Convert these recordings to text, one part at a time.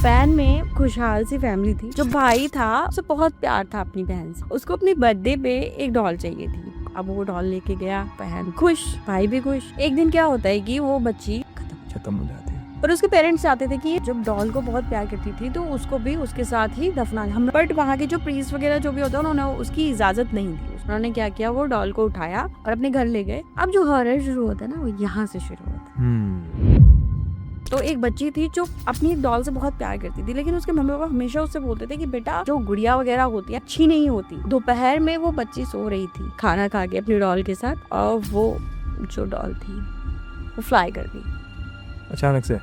Japan में खुशहाल सी family थी। जो भाई था उसे बहुत प्यार था अपनी बहन से। उसको अपनी बर्थडे पे एक डॉल चाहिए थी। अब वो डॉल लेके गया, बहन खुश, भाई भी खुश। एक दिन क्या होता है कि वो बच्ची खत्म हो जाती है। और उसके पेरेंट्स चाहते थे कि जब डॉल को बहुत प्यार करती थी तो उसको भी उसके साथ ही दफना हम। बट वहाँ के जो प्रीस्ट वगैरह जो भी होता है उन्होंने उसकी इजाजत नहीं दी। उन्होंने क्या किया, वो डॉल को उठाया और अपने घर ले गए। अब जो हॉरर शुरू होता है ना, वो यहाँ से शुरू होता है। तो एक बच्ची थी जो अपनी डॉल से बहुत प्यार करती थी, लेकिन उसके मम्मी पापा हमेशा उससे बोलते थे कि बेटा जो गुड़िया वगैरह होती है अच्छी नहीं होती। दोपहर में वो बच्ची सो रही थी खाना खा के अपनी डॉल के साथ, और वो जो डॉल थी वो फ्लाई कर गई अचानक से।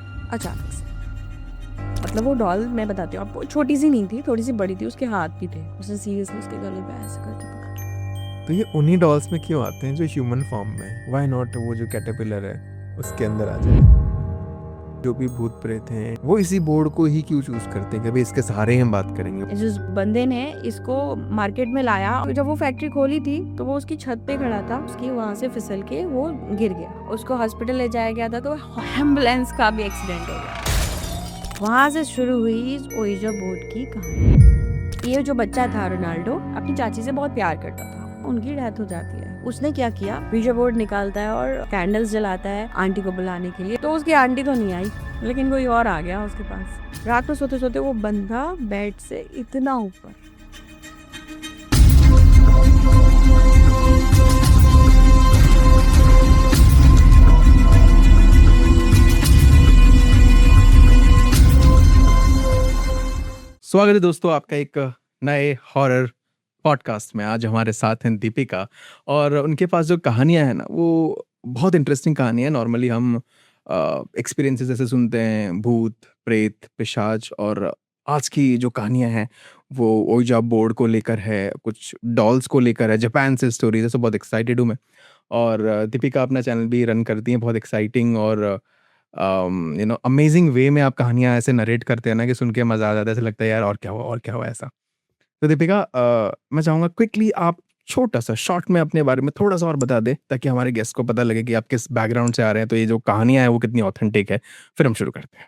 मतलब वो डॉल, मैं बताती हूँ आपको, छोटी सी नहीं थी, थोड़ी सी बड़ी थी। उसके हाथ भी थे। उसने सीरियसली उसके गले पे ऐसे करके पकड़ा। तो ये उन्हीं डॉल्स में क्यों आते हैं जो ह्यूमन फॉर्म में? व्हाई नॉट वो जो कैटरपिलर है उसके अंदर आ जाए? जो भी भूत प्रेत हैं वो इसी बोर्ड को ही क्यों चूज करते हैं कि भाई इसके सहारे हम बात करेंगे? जिस बंदे ने इसको मार्केट में लाया, जब वो फैक्ट्री खोली थी तो वो उसकी छत पे खड़ा था। उसकी वहां से फिसल के वो गिर गया। उसको हॉस्पिटल ले जाया गया था तो एम्बुलेंस का भी एक्सीडेंट हो गया। वहां से शुरू हुई इस ओइजा बोर्ड की कहानी। ये जो बच्चा था रोनाल्डो अपनी चाची से बहुत प्यार करता था। उनकी डेथ हो जाती है। उसने क्या किया, ouija बोर्ड निकालता है और कैंडल्स जलाता है आंटी को बुलाने के लिए। तो उसकी आंटी तो नहीं आई, लेकिन कोई और आ गया उसके पास। रात को सोते सोते वो बंदा बेड से इतना ऊपर। स्वागत है दोस्तों आपका एक नए हॉरर पॉडकास्ट में। आज हमारे साथ हैं दीपिका, और उनके पास जो कहानियां हैं ना वो बहुत इंटरेस्टिंग कहानी है। नॉर्मली हम एक्सपीरियंसेस ऐसे सुनते हैं, भूत प्रेत पिशाच, और आज की जो कहानियां हैं वो ओइजा बोर्ड को लेकर है, कुछ डॉल्स को लेकर है, जापान से स्टोरीज है। तो बहुत एक्साइटेड हूँ मैं। और दीपिका अपना चैनल भी रन करती हैं, बहुत एक्साइटिंग और अमेजिंग वे में आप कहानियां ऐसे नरेट करते हैं ना कि सुन के मजा आ जाता है। ऐसे लगता है यार और क्या हुआ ऐसा। तो दीपिका, मैं चाहूंगा क्विकली आप छोटा सा शॉर्ट में अपने बारे में थोड़ा सा और बता दें, ताकि हमारे गेस्ट को पता लगे कि आप किस बैकग्राउंड से आ रहे हैं, तो ये जो कहानियां हैं वो कितनी ऑथेंटिक है। फिर हम शुरू करते हैं।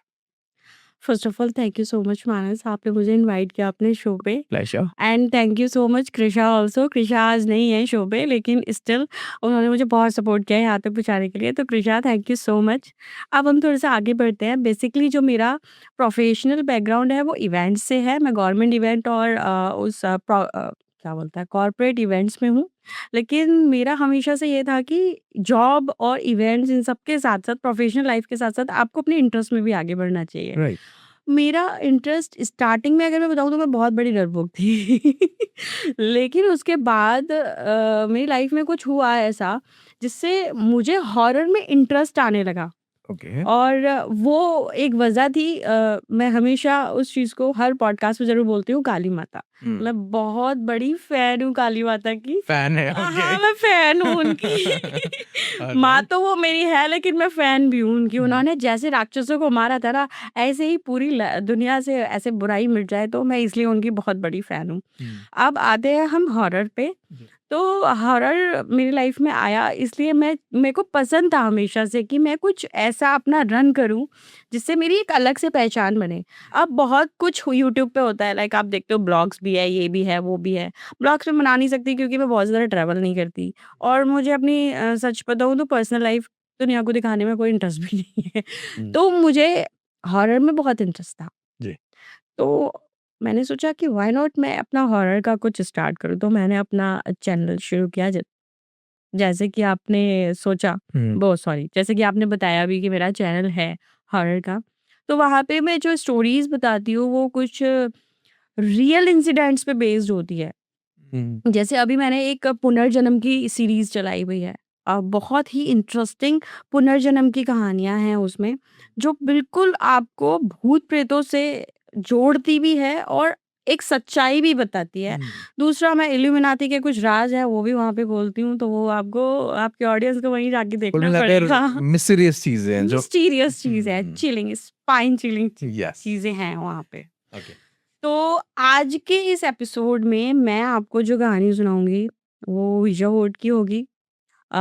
First of all thank you so much Manas, आपने मुझे इनवाइट किया अपने शो पे। Pleasure. And thank you so much Krisha also. Krisha आज नहीं है शो पे, लेकिन स्टिल उन्होंने मुझे बहुत सपोर्ट किया है यहाँ तक पहुँचाने के लिए। तो Krisha thank you so much. अब हम थोड़ा सा आगे बढ़ते हैं। बेसिकली जो मेरा प्रोफेशनल बैकग्राउंड है वो इवेंट्स से है। मैं गवर्नमेंट इवेंट और क्या बोलता है, कॉर्पोरेट इवेंट्स में हूँ। लेकिन मेरा हमेशा से ये था कि जॉब और इवेंट्स इन सब के साथ साथ, प्रोफेशनल लाइफ के साथ साथ, आपको अपने इंटरेस्ट में भी आगे बढ़ना चाहिए। राइट। मेरा इंटरेस्ट स्टार्टिंग में, अगर मैं बताऊँ, तो मैं बहुत बड़ी डरपोक थी। लेकिन उसके बाद मेरी लाइफ में कुछ हुआ ऐसा जिससे मुझे हॉरर में इंटरेस्ट आने लगा। ओके। और वो एक वजह थी, मैं हमेशा उस चीज़ को हर पॉडकास्ट में ज़रूर बोलती हूँ, काली माता। मतलब बहुत बड़ी फ़ैन हूँ काली माता की। फैन है। हाँ, ओके। मैं फ़ैन हूँ उनकी। माँ तो वो मेरी है, लेकिन मैं फ़ैन भी हूँ उनकी। उन्होंने जैसे राक्षसों को मारा था ना, ऐसे ही पूरी दुनिया से ऐसे बुराई मिट जाए, तो मैं इसलिए उनकी बहुत बड़ी फ़ैन हूँ। अब आते हैं हम हॉरर पे। तो हॉरर मेरी लाइफ में आया इसलिए मेरे को पसंद था हमेशा से कि मैं कुछ ऐसा अपना रन करूं जिससे मेरी एक अलग से पहचान बने। अब बहुत कुछ यूट्यूब पे होता है, लाइक आप देखते हो ब्लॉग्स भी है, ये भी है, वो भी है। ब्लॉग्स में बना नहीं सकती क्योंकि मैं बहुत ज़्यादा ट्रैवल नहीं करती, और मुझे अपनी सच बताऊँ तो पर्सनल लाइफ दुनिया को दिखाने में कोई इंटरेस्ट भी नहीं है। तो मुझे हॉरर में बहुत इंटरेस्ट था। जी। तो मैंने सोचा कि व्हाई नॉट मैं अपना हॉरर का कुछ स्टार्ट करूँ। तो मैंने अपना चैनल शुरू किया। जैसे कि आपने सोचा, वो सॉरी, जैसे कि आपने बताया भी कि मेरा चैनल है हॉरर का। तो वहाँ पे मैं जो स्टोरीज़ बताती हूँ वो कुछ रियल इंसिडेंट्स पे बेस्ड होती है। जैसे अभी मैंने एक पुनर्जन्म की सीरीज़ चलाई हुई है। बहुत ही इंटरेस्टिंग पुनर्जन्म की कहानियाँ हैं उसमें, जो बिल्कुल आपको भूत-प्रेतों से जोड़ती भी है और एक सच्चाई भी बताती है। दूसरा, मैं इल्यूमिनाती के कुछ राज़ हैं वो भी वहाँ पे बोलती हूँ, तो वो आपको, आपके ऑडियंस को वहीं जाके कुल देखना मिलाकर पड़ेगा। मिस्टीरियस चीजें हैं जो। मिस्टीरियस चीज़ है, चिलिंग, स्पाइन चिलिंग यस। चीज़ें हैं वहाँ पे। ओके। तो आज के इस एपिसोड में मैं आपको जो कहानी सुनाऊँगी वो विजय वोट की होगी। अ,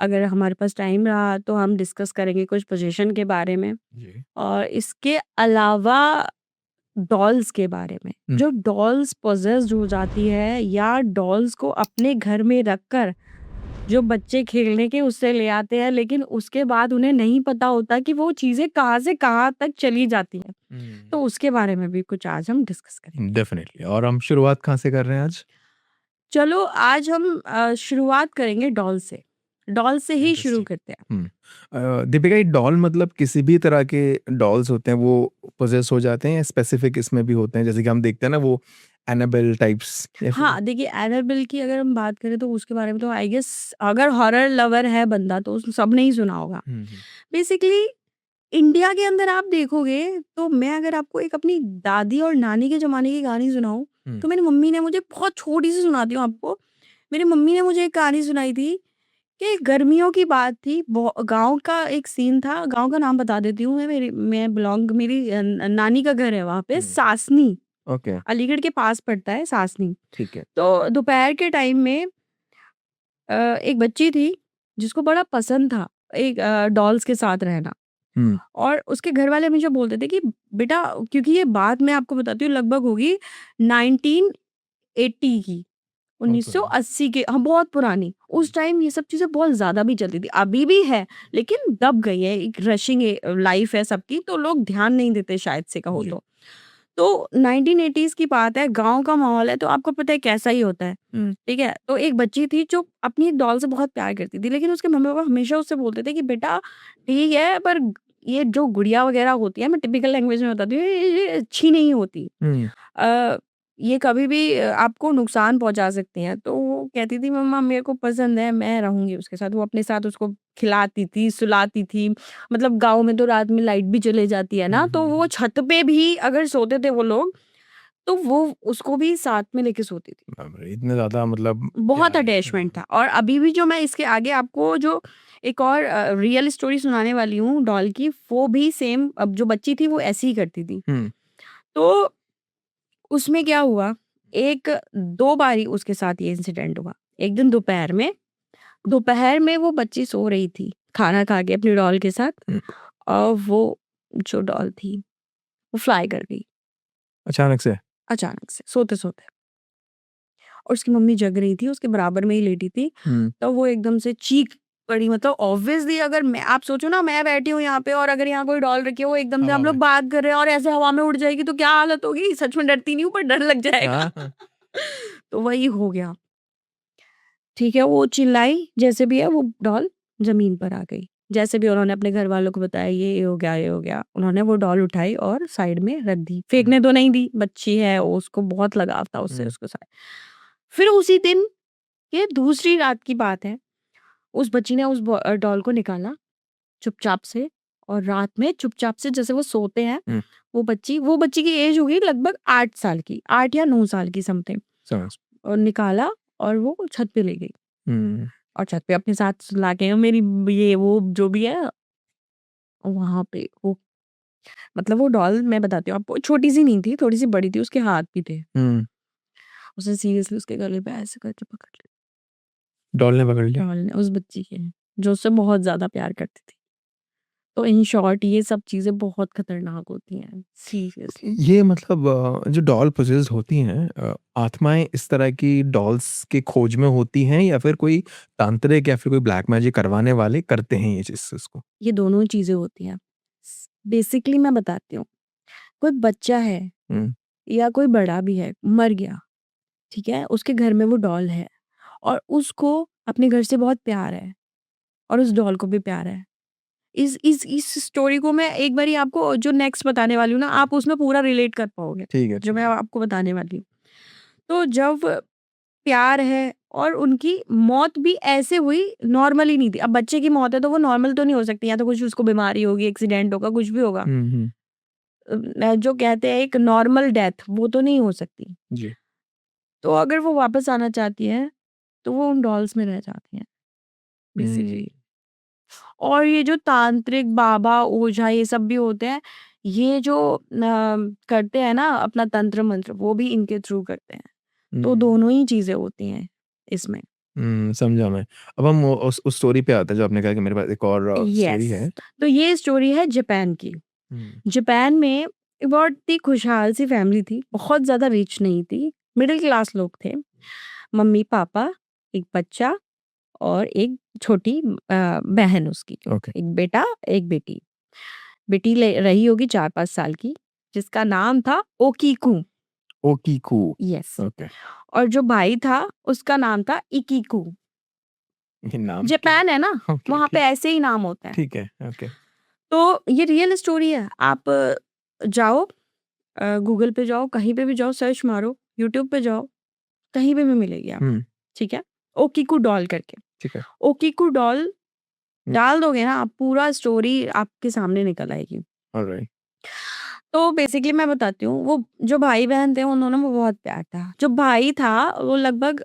अगर हमारे पास टाइम रहा तो हम डिस्कस करेंगे कुछ पोजीशन के बारे में जी। और इसके अलावा डॉल्स के बारे में। जो डॉल्स पोजेस्ड हो जाती है या डॉल्स को अपने घर में रखकर जो बच्चे खेलने के उससे ले आते हैं, लेकिन उसके बाद उन्हें नहीं पता होता कि वो चीज़ें कहाँ से कहाँ तक चली जाती हैं। तो उसके बारे में भी कुछ आज हम डिस्कस करेंगे। डेफिनेटली। और हम शुरुआत कहाँ से कर रहे हैं आज? चलो आज हम शुरुआत करेंगे डॉल से। डॉल से ही शुरू इंटरेस्टिंग। करते हैं। दीपिका, ये डॉल मतलब किसी भी तरह के डॉल्स होते हैं वो पोजेस हो जाते हैं या स्पेसिफिक इसमें भी होते हैं, जैसे कि हम देखते हैं ना वो एनाबेल टाइप्स या फिर हाँ, देखिए एनाबेल की अगर हम बात करें तो उसके बारे में तो आई गेस अगर हॉरर लवर है बंदा तो उस सबने ही सुना होगा। बेसिकली इंडिया के अंदर आप देखोगे तो मैं अगर आपको एक अपनी दादी और नानी के ज़माने की कहानी सुनाऊँ, तो मेरी मम्मी ने मुझे बहुत छोटी-सी सुनाती हूँ आपको। मेरी मम्मी ने मुझे एक कहानी सुनाई थी कि गर्मियों की बात थी, गाँव का एक सीन था, गाँव का नाम बता देती हूँ मेरी नानी का घर है वहाँ पे सासनी, ओके। अलीगढ़ के पास पड़ता है सासनी। ठीक है। तो दोपहर के टाइम में एक बच्ची थी जिसको बड़ा पसंद था एक डॉल्स के साथ रहना। और उसके घर वाले हमेशा बोलते थे कि बेटा, क्योंकि ये बात मैं आपको बताती हूँ लगभग होगी 1980 की, बहुत पुरानी। 1980 के, हाँ बहुत पुरानी। उस टाइम ये सब चीज़ें बहुत ज़्यादा भी चलती थी, अभी भी है लेकिन दब गई है, एक रशिंग लाइफ है सबकी तो लोग ध्यान नहीं देते शायद से कहो जी। तो 1980s की बात है, गाँव का माहौल है तो आपको पता है कैसा ही होता है। ठीक है? तो एक बच्ची थी जो अपनी डॉल से बहुत प्यार करती थी, लेकिन उसके मम्मी-पापा हमेशा उससे बोलते थे कि बेटा ठीक है, पर ये जो गुड़िया वगैरह होती है, मैं टिपिकल लैंग्वेज में बताती हूँ, ये अच्छी नहीं होती। अ, ये कभी भी आपको नुकसान पहुँचा सकती हैं। तो वो कहती थी मम्मा मेरे को पसंद है, मैं रहूँगी उसके साथ। वो अपने साथ उसको खिलाती थी, सुलाती थी। मतलब गाँव में तो रात में लाइट भी चली जाती है ना, तो वो छत पे भी अगर सोते थे वो लोग, तो वो उसको भी साथ में लेके सोती थी। बाप रे! इतने ज़्यादा मतलब बहुत प्यार है। अटैचमेंट था और अभी भी जो मैं इसके आगे आपको जो एक और रियल स्टोरी सुनाने वाली हूँ डॉल की, वो भी सेम अब जो बच्ची थी वो ऐसे ही करती थी। तो उसमें क्या हुआ, 1-2 बारी उसके साथ ये इंसिडेंट हुआ। एक दिन दोपहर में वो बच्ची सो रही थी, खाना खा के अपनी डॉल के साथ और वो जो डॉल थी, वो फ्लाई कर गई अचानक से? अचानक से, सोते-सोते। और उसकी मम्मी जग रही थी, उसके बराबर में ही लेटी थी, तो वो एकदम से चीख पड़ी। मतलब ऑब्वियसली अगर मैं आप सोचो ना मैं बैठी हूँ यहाँ पे और अगर यहाँ कोई डॉल रखी है, वो एकदम से हवा हम लोग में। बात कर रहे हैं और ऐसे हवा में उड़ जाएगी तो क्या हालत होगी? सच में डरती नहीं हूँ पर डर लग जाएगा। हाँ। तो वही हो गया। ठीक है, वो चिल्लाई, जैसे भी है वो डॉल ज़मीन पर आ गई। जैसे भी उन्होंने अपने घरवालों को बताया ये हो गया, ये हो गया। उन्होंने वो डॉल उठाई और साइड में रख दी। फेंकने तो नहीं दी, बच्ची है, उसको बहुत लगाव था उससे, उसको साथ। फिर उसी दिन ये दूसरी रात की बात है, उस बच्ची ने उस डॉल को निकाला चुपचाप से और रात में चुपचाप से जैसे वो सोते हैं, वो बच्ची की एज होगी लगभग 8 साल की, 8 या 9 साल की समथिंग। समझ। और निकाला और वो छत पे ले गई और छत पे अपने साथ सुला के मेरी ये वो जो भी है वहाँ पे वो मतलब वो डॉल मैं बताती हूँ आपको, छोटी-सी नहीं थी, थोड़ी-सी बड़ी थी, उसके हाथ भी थे। उसने सीरियसली उसके गले पे ऐसे करके पकड़ लिया, डॉल ने पकड़ लिया? डॉल ने, उस बच्ची के, जो उससे बहुत ज़्यादा प्यार करती थी। तो इन शॉर्ट ये सब चीज़ें बहुत खतरनाक होती हैं, सीरियसली। ये मतलब जो डॉल पोसेस्ड होती हैं, आत्माएँ इस तरह की डॉल्स की खोज में होती हैं या फिर कोई तांत्रिक या फिर कोई ब्लैक मैजिक करवाने वाले करते हैं ये चीज़ को? ये दोनों ही चीज़ें होती हैं। बेसिकली मैं बताती हूँ, कोई बच्चा है हुँ। या कोई बड़ा भी है, मर गया, ठीक है? उसके घर में वो डॉल है और उसको अपने घर से बहुत प्यार है और उस डॉल को भी प्यार है। इस स्टोरी को मैं एक बारी आपको जो नेक्स्ट बताने वाली हूँ ना, आप उसमें पूरा रिलेट कर पाओगे, ठीक है, जो ठीक मैं है। आपको बताने वाली हूँ। तो जब प्यार है और उनकी मौत भी ऐसे हुई, नॉर्मली नहीं थी। अब बच्चे की मौत है तो वो नॉर्मल तो नहीं हो सकती, या तो कुछ उसको बीमारी होगी, एक्सीडेंट होगा, कुछ भी होगा। हुँ। जो कहते हैं एक नॉर्मल डेथ, वो तो नहीं हो सकती। जी। तो अगर वो वापस आना चाहती हैं, तो वो उन डॉल्स में रह जाती हैं, हुँ। बेसिकली। और ये जो तांत्रिक, बाबा, ओझा ये सब भी होते हैं, ये जो करते हैं ना अपना तंत्र-मंत्र, वो भी इनके थ्रू करते हैं। तो हुँ। दोनों ही चीज़ें होती हैं इसमें। समझा मैं। अब हम उस स्टोरी पे आते हैं जो आपने कहा कि मेरे पास एक और स्टोरी यस, है। तो ये स्टोरी है जापान की। जापान में एक बहुत ही खुशहाल सी फैमिली थी, बहुत ज़्यादा रिच नहीं थी, मिडिल क्लास लोग थे। मम्मी-पापा, एक बच्चा और एक छोटी बहन उसकी, ओके। एक बेटा, एक बेटी। बेटी ले रही होगी 4-5 साल की, जिसका नाम था ओकीकू। ओकीकू। Yes, okay. और जो भाई था, उसका नाम था इकीकू। ये नाम क्या? जापान है ना, ओके, वहाँ पे ठीक। ऐसे ही नाम होते हैं। ठीक है, ओके। तो ये रियल स्टोरी है। आप जाओ, गूगल पे जाओ, कहीं पे भी जाओ, सर्च मारो, यूट्यूब पे जाओ, कहीं पे भी मिलेगी आपको, हुँ, ठीक है? ओकीकू डॉल करके। ठीक है। ओकीकू डॉल डाल दोगे ना आप, पूरा स्टोरी आपके सामने निकल आएगी। ऑलराइट। तो बेसिकली मैं बताती हूँ, वो जो भाई-बहन थे उन्होंने वो बहुत प्यार था। जो भाई था वो लगभग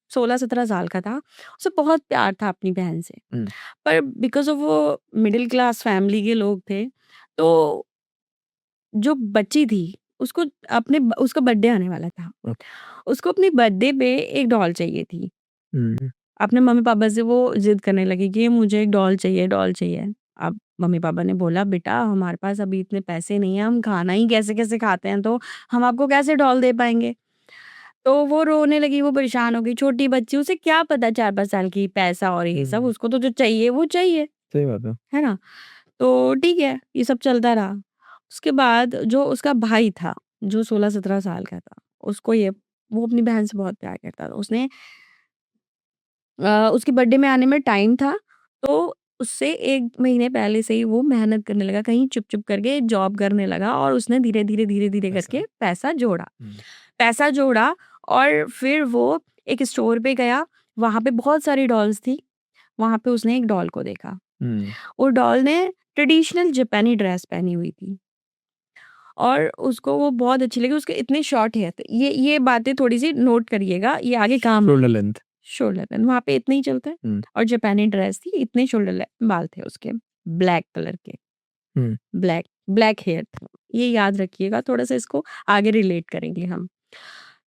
16-17 साल का था, उसे बहुत प्यार था अपनी बहन से। हुँ, पर बिकॉज़ ऑफ वो मिडल क्लास फैमिली के लोग थे, तो जो बच्ची थी उसको उसका बर्थडे आने वाला था। ओके। उसको अपनी बर्थडे पे एक डॉल चाहिए थी। हुँ, अपने मम्मी-पापा से वो ज़िद करने लगी कि मुझे एक डॉल चाहिए, डॉल चाहिए। अब मम्मी-पापा ने बोला, "बेटा हमारे पास अभी इतने पैसे नहीं हैं, हम खाना ही कैसे-कैसे खाते हैं, तो हम आपको कैसे डॉल दे पाएँगे?" तो वो रोने लगी, वो परेशान हो गई, छोटी बच्ची, उसे क्या पता 4-5 साल की पैसा और ये सब, हुँ, उसको तो जो चाहिए वो चाहिए, सही बात है। है ना? तो ठीक है, ये सब चलता रहा। उसके बाद जो उसका भाई था, जो 16-17 साल का था, उसको ये वो अपनी बहन से बहुत प्यार करता था। उसने उसकी बर्थडे में आने में टाइम था, तो उससे 1 महीने पहले से ही वो मेहनत करने लगा, कहीं चुप-चुप करके जॉब करने लगा और उसने धीरे-धीरे, धीरे-धीरे ऐसा? करके पैसा जोड़ा। हुँ, पैसा जोड़ा और फिर वो एक स्टोर पे गया, वहाँ पे बहुत सारी डॉल्स थी, वहाँ पे उसने एक डॉल को देखा। हुँ, वो डॉल ने ट्रेडिशनल जापानी ड्रेस पहनी हुई थी और उसको वो बहुत अच्छी लगी, उसके इतने शॉर्ट हेयर थे। ये बातें थोड़ी-सी नोट करिएगा, ये आगे काम शोल्डर लेंथ। शोल्डर लेंथ वहाँ पे इतने ही चलते हैं हुँ, और जापानी ड्रेस थी, इतने शोल्डर लेंथ बाल थे उसके, ब्लैक कलर के, हुँ, ब्लैक ब्लैक हेयर थे। ये याद रखिएगा, थोड़ा-सा इसको आगे रिलेट करेंगे हम।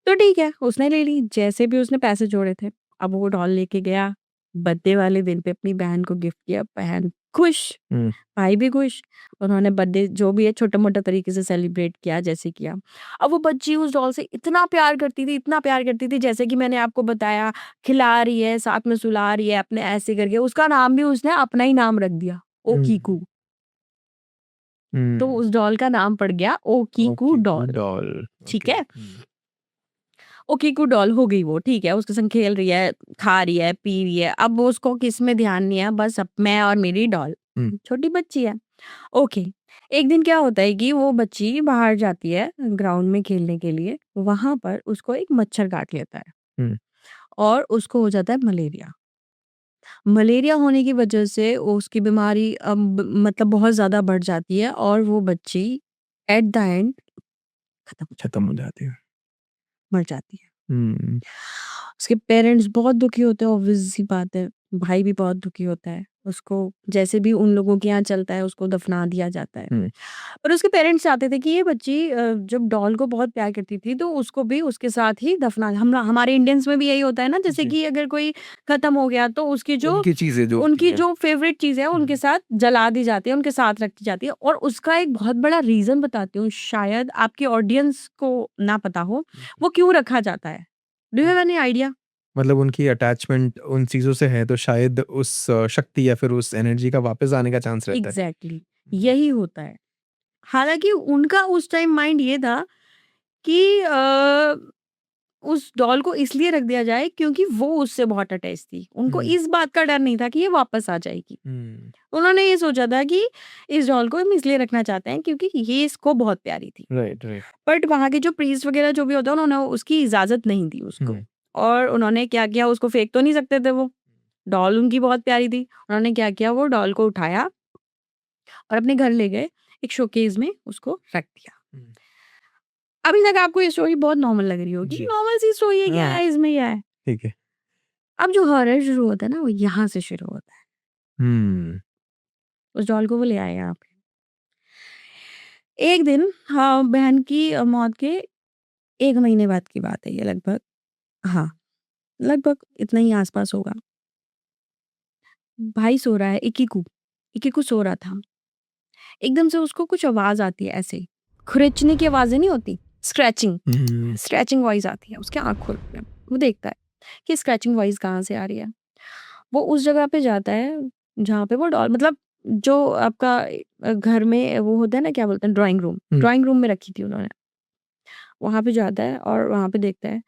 तो ठीक है, उसने ले ली, जैसे भी उसने पैसे जोड़े थे। अब वो डॉल लेके गया, बर्थडे वाले दिन पे अपनी बहन को गिफ्ट किया, बहन खुश, हुँ, भाई भी खुश। उन्होंने बर्थडे जो भी है छोटा-मोटा तरीके से सेलिब्रेट किया, जैसे किया। अब वो बच्ची उस डॉल से इतना प्यार करती थी, इतना प्यार करती थी, जैसे कि मैंने आपको बताया, खिला रही है, साथ में सुला रही है, अपने ऐसे करके उसका नाम भी उसने अपना ही नाम रख दिया, हुँ, ओकीकू। तो हुँ। उस डॉल का नाम पड़ गया ओकीकू ओके, डॉल, डॉल। ठीक ओके। है? ओकीकू डॉल हो गई वो, ठीक है, उसके संग खेल रही है, खा रही है, पी रही है, अब वो उसको किस में ध्यान नहीं है, बस अब मैं और मेरी डॉल, हुँ, छोटी बच्ची है। ओके, एक दिन क्या होता है कि वो बच्ची बाहर जाती है ग्राउंड में खेलने के लिए, वहाँ पर उसको एक मच्छर काट लेता है हुँ, और उसको हो जाता है मलेरिया। मलेरिया होने की वजह से उसकी बीमारी मतलब बहुत ज़्यादा बढ़ जाती है और वो बच्ची एट द एंड खत्म खत्म हो जाती है। मर जाती है। हुँ, उसके पेरेंट्स बहुत दुखी होते हैं, ऑब्वियस सी बात है। भाई भी बहुत दुखी होता है। उसको जैसे भी उन लोगों के यहाँ चलता है उसको दफ़ना दिया जाता है। हुँ, और उसके पेरेंट्स चाहते थे कि ये बच्ची जब डॉल को बहुत प्यार करती थी तो उसको भी उसके साथ ही दफ़ना हमारे इंडियंस में भी यही होता है ना, जैसे जी। कि अगर कोई ख़त्म हो गया तो उसकी जो उनकी चीज़ें जो होती उनकी हैं। जो फ़ेवरेट चीज़ है उनके हुँ, साथ जला दी जाती है, उनके साथ रखी जाती है और उसका एक बहुत बड़ा रीज़न बताती हूँ, शायद आपके ऑडियंस को ना पता हो, हुँ। वो क्यों रखा जाता है? Do you have any idea? मतलब उनकी अटैचमेंट उन चीज़ों से है तो शायद उस शक्ति या फिर उस एनर्जी का वापस आने का चांस रहता है। एग्ज़ैक्टली, हुँ, यही होता है। हालाँकि उनका उस टाइम माइंड ये था कि उस डॉल को इसलिए रख दिया जाए क्योंकि वो उससे बहुत अटैच थी। उनको हुँ, इस बात का डर नहीं था कि ये वापस आ जाएगी। हुँ, उन्होंने ये सोचा था कि इस डॉल को हम इसलिए रखना चाहते हैं क्योंकि ये इसको बहुत प्यारी थी। Right, right. बट वहाँ के जो प्रीस्ट वगैरह जो भी होता है उन्होंने उसकी इजाज़त नहीं दी उसको। हुँ, और उन्होंने क्या किया, उसको फेंक तो नहीं सकते थे वो। डॉल उनकी बहुत प्यारी थी। उन्होंने क्या किया, वो डॉल को उठाया और अपने घर ले गए, एक शोकेस में उसको रख दिया। हुँ, अभी तक आपको ये स्टोरी बहुत नॉर्मल लग रही होगी, जी। नॉर्मल सी स्टोरी है, क्या हाँ, है इसमें क्या है? ठीक है। अब जो हॉरर शुरू होता है ना, वो यहाँ से शुरू होता है। हुँ, उस डॉल को वो ले आए यहाँ पे। एक दिन हाँ, बहन की मौत के 1 महीने बाद की बात है ये लगभग। हाँ, लगभग इतना ही आसपास होगा। भाई सो रहा है, इकिकू सो रहा था। एकदम से उसको कुछ आवाज़ आती है ऐसे, खुरचने की आवाज़ें नहीं होती, स्क्रैचिंग वॉइस आती है। उसकी आँख खुलती है, वो देखता है कि स्क्रैचिंग वॉइस कहाँ से आ रही है। वो उस जगह पे जाता है जहाँ पे वो डॉल, मतलब जो आपका घर में वो होता है ना, क्या बोलते हैं, ड्राइंग रूम में रखी थी उन्होंने। वहाँ पे जाता है और वहाँ पे देखता है,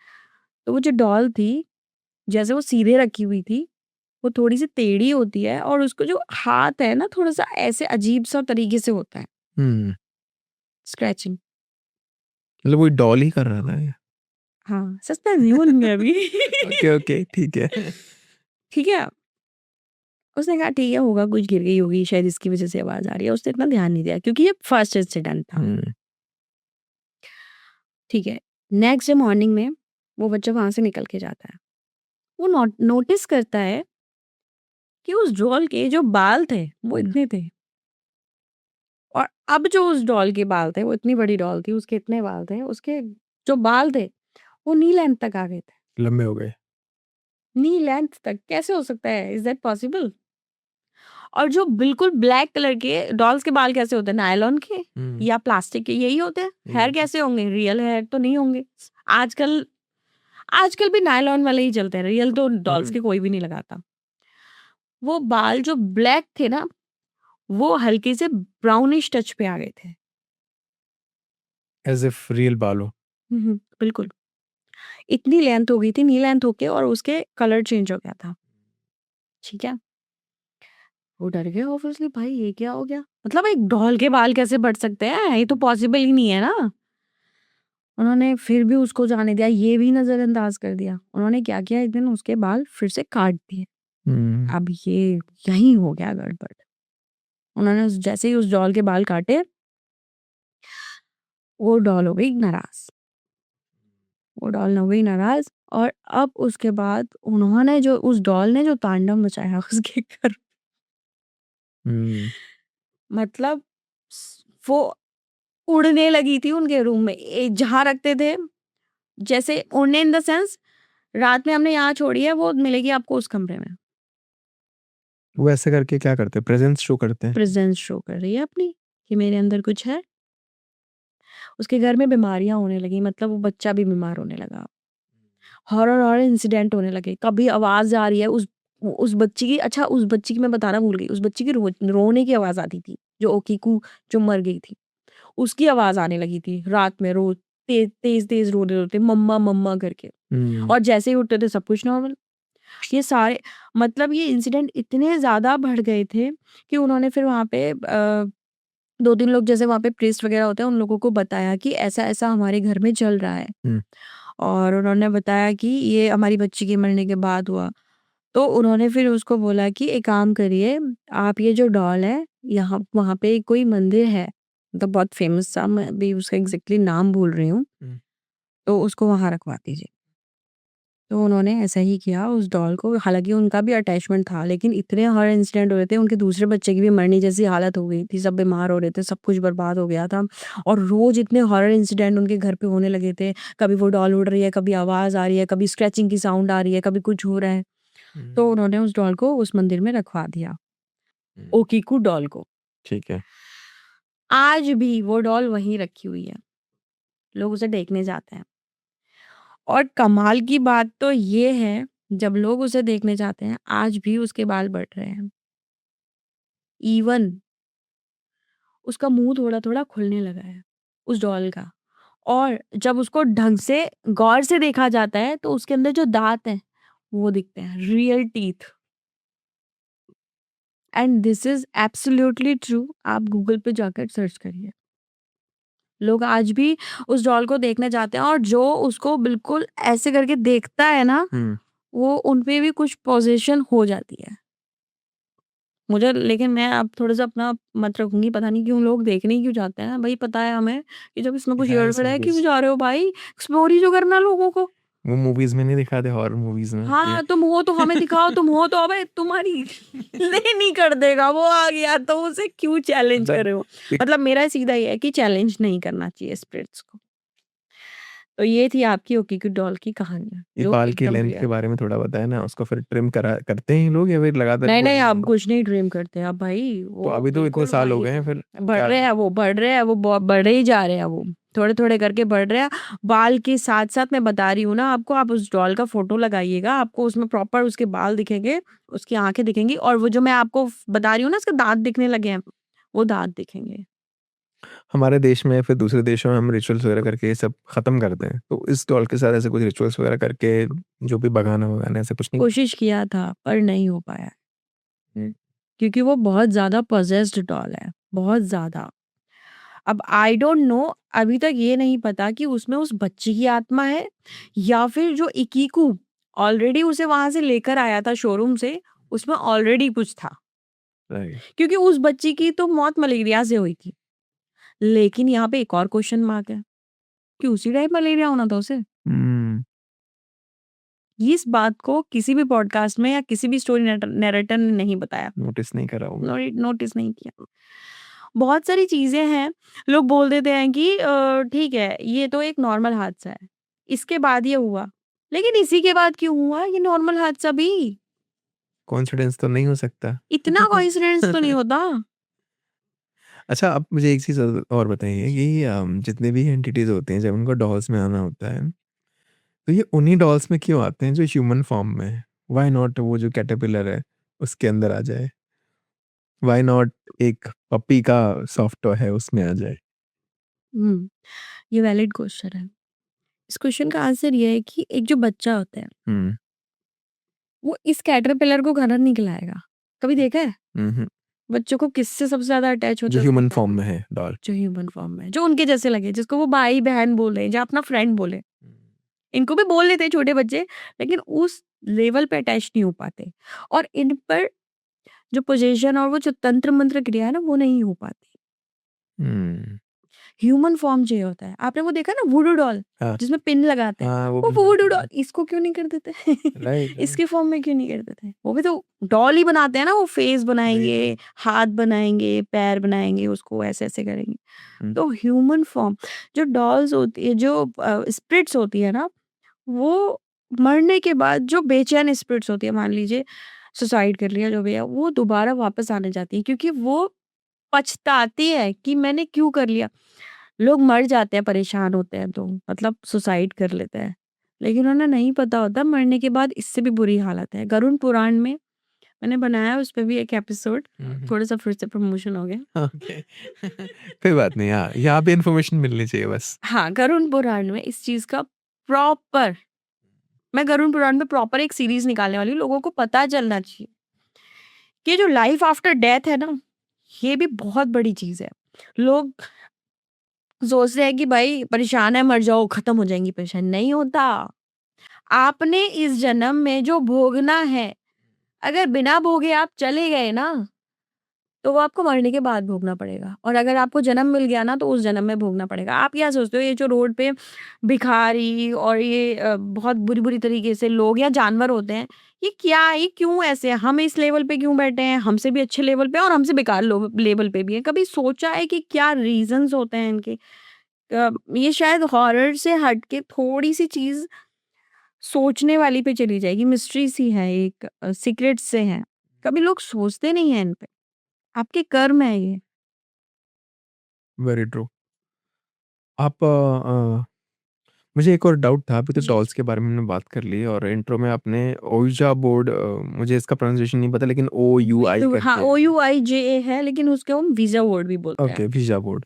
तो वो जो डॉल थी, जैसे वो सीधे रखी हुई थी, वो थोड़ी-सी टेढ़ी होती है और उसका जो हाथ है ना, थोड़ा-सा ऐसे अजीब-सा तरीके से होता है, स्क्रैचिंग। मतलब वही डॉल ही कर रहा था ये? हाँ, सस्पेंस नहीं बोलूँगी अभी। ओके, ठीक है। ठीक है? उसने कहा ठीक है, होगा कुछ, गिर गई होगी शायद, इसकी वज़ह से आवाज़ आ रही है। उसने इतना ध्यान नहीं दिया क्योंकि ये फर्स्ट इंसिडेंट था। ठीक है? नेक्स्ट डे मॉर्निंग में वो बच्चा वहाँ से निकल के जाता है। वो नोटिस करता है कि उस डॉल के जो बाल थे, वो इतने थे। और अब जो उस डॉल के बाल थे, वो इतनी बड़ी डॉल थी, उसके इतने बाल थे, उसके जो बाल थे, वो नी लेंथ तक आ गए थे। लंबे हो गए। नी लेंथ तक कैसे हो सकता है? Is that possible? और जो बिल्कुल ब्लैक कलर के डॉल्स के बाल कैसे होते हैं? नायलॉन के या प्लास्टिक के, यही होते हैं। हेयर कैसे होंगे? रियल हेयर तो नहीं होंगे। आजकल आजकल भी नायलॉन वाले ही चलते हैं, रियल तो डॉल्स के कोई भी नहीं लगाता। वो बाल जो ब्लैक थे ना, वो हल्के से ब्राउनिश टच पे आ गए थे। एज़ इफ रियल बाल हो। बिल्कुल। इतनी लेंथ हो गई थी, नी लेंथ होके, और उसके कलर चेंज हो गया था। ठीक है? वो डर गया ऑब्वियसली, भाई ये क्या हो गया? मतलब एक डॉल के बाल कैसे बढ़ सकते हैं? ये तो पॉसिबल ही नहीं है ना। उन्होंने फिर भी उसको जाने दिया, ये भी नज़रअंदाज कर दिया। उन्होंने क्या किया, एक दिन उसके बाल फिर से काट दिए। अब ये यहीं हो गया गड़बड़। उन्होंने जैसे ही उस डॉल के बाल काटे, वो डॉल हो गई नाराज़। वो डॉल हो गई नाराज़, और अब उसके बाद उन्होंने जो, उस डॉल ने जो तांडव मचाया उसके घर, मतलब वो उड़ने लगी थी उनके रूम में, जहाँ रखते थे। जैसे उड़ने इन द सेंस, रात में हमने यहाँ छोड़ी है, वो मिलेगी आपको उस कमरे में। वो ऐसे करके क्या करते हैं? प्रेजेंस शो करते हैं? प्रेजेंस शो कर रही है अपनी, कि मेरे अंदर कुछ है। उसके घर में बीमारियां होने लगी, मतलब वो बच्चा भी बीमार होने लगा। हॉरर इंसिडेंट होने लगे। कभी आवाज आ रही है उस बच्ची की। अच्छा, उस बच्ची की मैं बताना भूल गई। उस बच्ची की रोने की आवाज आती थी, जो ओकीकू जो मर गई थी, उसकी आवाज आने लगी थी रात में, रोज तेज तेज रोने रोते, मम्मा मम्मा करके। और जैसे ही उठते थे सब कुछ नॉर्मल। ये सारे, मतलब ये इंसिडेंट इतने ज्यादा बढ़ गए थे कि उन्होंने फिर वहां पे 2-3 लोग, जैसे वहाँ पे प्रीस्ट वगैरह होते हैं, उन लोगों को बताया कि ऐसा-ऐसा हमारे घर में चल रहा है। और उन्होंने बताया कि ये हमारी बच्ची के मरने के बाद हुआ। तो उन्होंने फिर उसको बोला कि एक काम करिए, आप ये जो डॉल है, यहाँ वहाँ पे कोई मंदिर है, मतलब बहुत फेमस सा, मैं अभी उसका एग्ज़ैक्टली नाम भूल रही हूँ, तो उसको वहाँ रखवा दीजिए। तो उन्होंने ऐसा ही किया उस डॉल को। हालाँकि उनका भी अटैचमेंट था, लेकिन इतने हॉरर इंसिडेंट हो रहे थे, उनके दूसरे बच्चे की भी मरने जैसी हालत हो गई थी, सब बीमार हो रहे थे, सब कुछ बर्बाद हो गया था। और रोज़ इतने हॉरर इंसिडेंट उनके घर पे होने लगे थे। कभी वो डॉल उड़ रही है, कभी आवाज़ आ रही है, कभी स्क्रैचिंग की साउंड आ रही है, कभी कुछ हो रहा है। तो उन्होंने उस डॉल को उस मंदिर में रखवा दिया, ओकीकू डॉल को। ठीक है। आज भी वो डॉल वहीं रखी हुई है, लोग उसे देखने जाते हैं। और कमाल की बात तो ये है, जब लोग उसे देखने जाते हैं, आज भी उसके बाल बढ़ रहे हैं। इवन उसका मुँह थोड़ा-थोड़ा खुलने लगा है, उस डॉल का। और जब उसको ढंग से गौर से देखा जाता है, तो उसके अंदर जो दाँत हैं, वो दिखते हैं, real teeth. And this is absolutely true. आप गूगल पे जाकर सर्च करिए। लोग आज भी उस डॉल को देखने जाते हैं, और जो उसको बिल्कुल ऐसे करके देखता है ना, वो उन पे भी कुछ पोज़ेशन हो जाती है। मुझे, लेकिन मैं अब थोड़ा-सा अपना मत रखूँगी, पता नहीं क्यों लोग देखने ही क्यों जाते हैं? भई पता है हमें कि जब इसमें कुछ है गड़बड़ ऐसे है, क्यों कुछ। जा रहे हो भाई? एक्सप्लोर ही तो करना है लोगों को। वो मूवीज़ में नहीं दिखाते, हॉरर मूवीज़ में कि हाँ, तुम हो तो हमें दिखाओ, तुम हो तो अबे तुम्हारी नहीं कर देगा, वो आ गया तो उसे क्यों चैलेंज कर मतलब रहे हो? एक मतलब मेरा सीधा ये है कि चैलेंज नहीं करना चाहिए स्पिरिट्स को। तो ये थी आपकी ओकीकी डॉल की कहानियाँ, ये जो बाल की एकदम लेंथ के रियल। बारे में थोड़ा बताएं ना, उसको फिर ट्रिम करते हैं लोग या फिर लगातार नहीं, नहीं, बढ़ेंगे? आप कुछ नहीं ड्रीम करते अब भाई, तो वो अभी तो इतने बिल्कुल साल हो वही गए हैं, फिर बढ़ क्या? रहे हैं वो, बढ़ रहे हैं वो, बढ़े ही जा रहे हैं वो, थोड़े-थोड़े करके बढ़ रहे हैं। बाल के साथ-साथ मैं बता रही हूँ ना आपको, आप उस डॉल का फ़ोटो लगाइएगा, आपको उसमें प्रॉपर उसके बाल दिखेंगे, उसकी आँखें दिखेंगी और वो जो मैं आपको बता रही हूँ ना उसके दाँत दिखने लगे हैं, वो दाँत दिखेंगे। हमारे देश में फिर दूसरे देशों में हम रिचुअल्स वगैरह करके ये सब खत्म करते हैं, तो इस डॉल के साथ ऐसे कुछ रिचुअल्स वगैरह करके जो भी भगाना वगाना ऐसा कुछ नहीं? कोशिश किया था पर नहीं हो पाया। क्योंकि वो बहुत ज़्यादा पॉसेस्ड डॉल है, बहुत ज़्यादा। अब आई डोंट नो, अभी तक ये नहीं पता कि उसमें उस बच्ची की आत्मा है या फिर जो इकीकू ऑलरेडी उसे वहाँ से लेकर आया था शोरूम से, उसमें ऑलरेडी कुछ था। राइट। क्योंकि उस बच्ची की तो मौत मलेरिया से हुई थी। लेकिन यहाँ पे एक और क्वेश्चन मार्क है कि उसी टाइम मलेरिया होना था उसे? हुँ, इस बात को किसी भी पॉडकास्ट में या किसी भी स्टोरी नैरेटर ने नहीं बताया। नोटिस नहीं करा होगा। नोटिस नहीं किया। बहुत सारी चीज़ें हैं, लोग बोल देते हैं कि ठीक है, ये तो एक नॉर्मल हादसा है, इसके बाद ये हुआ। लेकिन इसी के बाद क्यों हुआ ये नॉर्मल हादसा भी? कोइंसिडेंस तो नहीं हो सकता। इतना कोइंसिडेंस तो नहीं होता। अच्छा, आप मुझे एक चीज़ और बताइए कि जितने भी एंटिटीज़ होते हैं, जब उनको डॉल्स में आना होता है, तो ये उन्हीं डॉल्स में क्यों आते हैं जो ह्यूमन फॉर्म में है? व्हाई नॉट वो जो कैटरपिलर है, उसके अंदर आ जाए? व्हाई नॉट एक पप्पी का सॉफ्ट टॉय है, उसमें आ जाए? हुँ, ये वैलिड क्वेश्चन है। इस क्वेश्चन का आंसर ये है कि एक जो बच्चा होता है, हुँ। वो इस कैटरपिलर को खाना नहीं खिलाएगा। कभी देखा है? हुँ, हुँ। बच्चों को किससे सबसे ज़्यादा अटैच होते जो हैं उसके ह्यूमन फॉर्म में कैटरपिलर, है डॉल। जो ह्यूमन फॉर्म में है, जो उनके जैसे लगे, जिसको वो भाई-बहन बोले या अपना फ्रेंड बोले। इनको भी बोल लेते हैं छोटे बच्चे, लेकिन उस लेवल पे अटैच नहीं हो पाते और इन पर जो पोज़ेशन और वो जो तंत्र-मंत्र क्रिया है ना, वो नहीं हो पाती। हुँ। ह्यूमन फॉर्म चाहिए होता है। आपने वो देखा ना वुडू डॉल, हाँ, जिसमें पिन लगाते हैं, हाँ, वो वो भी वुडू करते डॉल हैं। इसको क्यों नहीं कर देते? Right, right. इसके फॉर्म में क्यों नहीं कर देते? वो भी तो डॉल ही बनाते हैं ना, वो फेस वही तो। बनाएँगे, हाथ बनाएँगे, पैर बनाएँगे, उसको ऐसे-ऐसे करेंगे। हुँ। तो ह्यूमन फॉर्म जो डॉल्स होती है, जो स्पिरिट्स होती है ना, वो मरने के बाद जो बेचैन स्पिरिट्स होती है, मान लीजिए सुसाइड कर लिया जो भी है, वो दोबारा वापस आने जाती है क्योंकि वो पछताती है कि मैंने क्यों कर लिया। लोग मर जाते हैं, परेशान होते हैं तो मतलब सुसाइड कर लेते हैं। लेकिन उन्हें नहीं पता होता मरने के बाद इससे भी बुरी हालत है। गरुड़ पुराण में मैंने बनाया उस पे भी एक एपिसोड, हुँ, हुँ। थोड़ा-सा फिर से प्रमोशन हो गया। ओके। कोई बात नहीं, हाँ, यहाँ पे इन्फॉर्मेशन मिलनी चाहिए बस। हाँ, गरुड़ पुराण में इस चीज़ का प्रॉपर, मैं गरुड़ पुराण में प्रॉपर एक सीरीज़ निकालने वाली हूँ, लोगों को पता चलना चाहिए कि जो लाइफ आफ्टर डेथ है ना, ये भी बहुत बड़ी चीज़ है। लोग सोचते हैं कि भाई परेशान है, मर जाओ, खत्म हो जाएँगी परेशानी, नहीं होता। आपने इस जन्म में जो भोगना है, अगर बिना भोगे आप चले गए ना, तो वो आपको मरने के बाद भोगना पड़ेगा और अगर आपको जन्म मिल गया ना, तो उस जन्म में भोगना पड़ेगा। आप क्या सोचते हो ये जो रोड पे भिखारी और ये बहुत बुरी-बुरी तरीके से लोग या जानवर होते हैं, ये क्या है? ये क्यों ऐसे हैं? हम इस लेवल पे क्यों बैठे हैं? हमसे भी अच्छे लेवल पे और हमसे बेकार लो लेवल पे भी हैं। कभी सोचा है कि क्या रीज़न्स होते हैं इनके? ये शायद हॉरर से हट के थोड़ी-सी चीज़ सोचने वाली पे चली जाएगी, मिस्ट्री सी है एक, सीक्रेट्स से हैं। कभी लोग सोचते नहीं हैं इन पे। आपके कर्म है ये। Very true. आप मुझे एक और डाउट था, अभी तो जी, डॉल्स जी। के बारे में हमने बात कर ली और इंट्रो में आपने ओउजा बोर्ड, मुझे इसका प्रोनाउंसिएशन नहीं पता लेकिन ओयूआई हाँ, करके है। OUIJA है लेकिन उसको हम वीज़ा वर्ड भी बोलते हैं। Okay, visa board.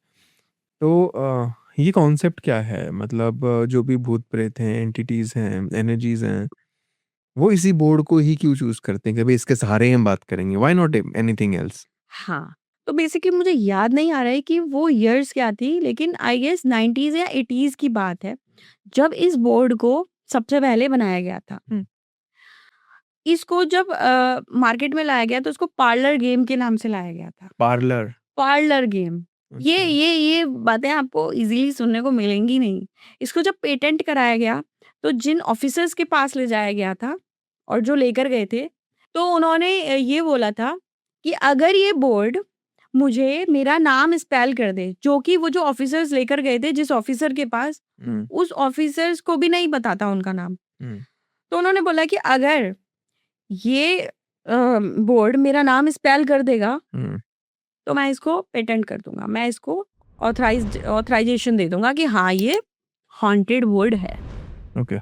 तो ये कॉन्सेप्ट क्या है? मतलब जो भी भूत-प्रेत हैं, एंटिटीज़ हैं, एनर्जीज़ हैं, वो इसी बोर्ड को ही क्यों चूज़ करते हैं कि भई इसके सहारे ही हम बात करेंगे? Why not anything else? हाँ, तो बेसिकली मुझे याद नहीं आ रहा है कि वो ईयर्स क्या थी लेकिन आई गेस 90s या 80s की बात है, जब इस बोर्ड को सबसे पहले बनाया गया था। इसको जब मार्केट में लाया गया तो उसको पार्लर गेम के नाम से लाया गया था। पार्लर। Parlour game. ये अच्छा। ये ये बातें आपको ईज़िली सुनने को मिलेंगी नहीं। इसको जब पेटेंट कराया गया, तो जिन ऑफ़िसर्स के पास ले जाया गया था और जो लेकर गए थे, तो उन्होंने ये बोला था कि अगर ये बोर्ड मुझे मेरा नाम स्पेल कर दे, जो कि वो जो ऑफिसर्स लेकर गए थे जिस ऑफिसर के पास, उस ऑफिसर्स को भी नहीं पता था उनका नाम। तो उन्होंने बोला कि अगर ये बोर्ड मेरा नाम स्पेल कर देगा तो मैं इसको पेटेंट कर दूंगा, मैं इसको ऑथराइजेशन दे दूंगा कि हाँ ये हॉन्टेड बोर्ड है। ओके।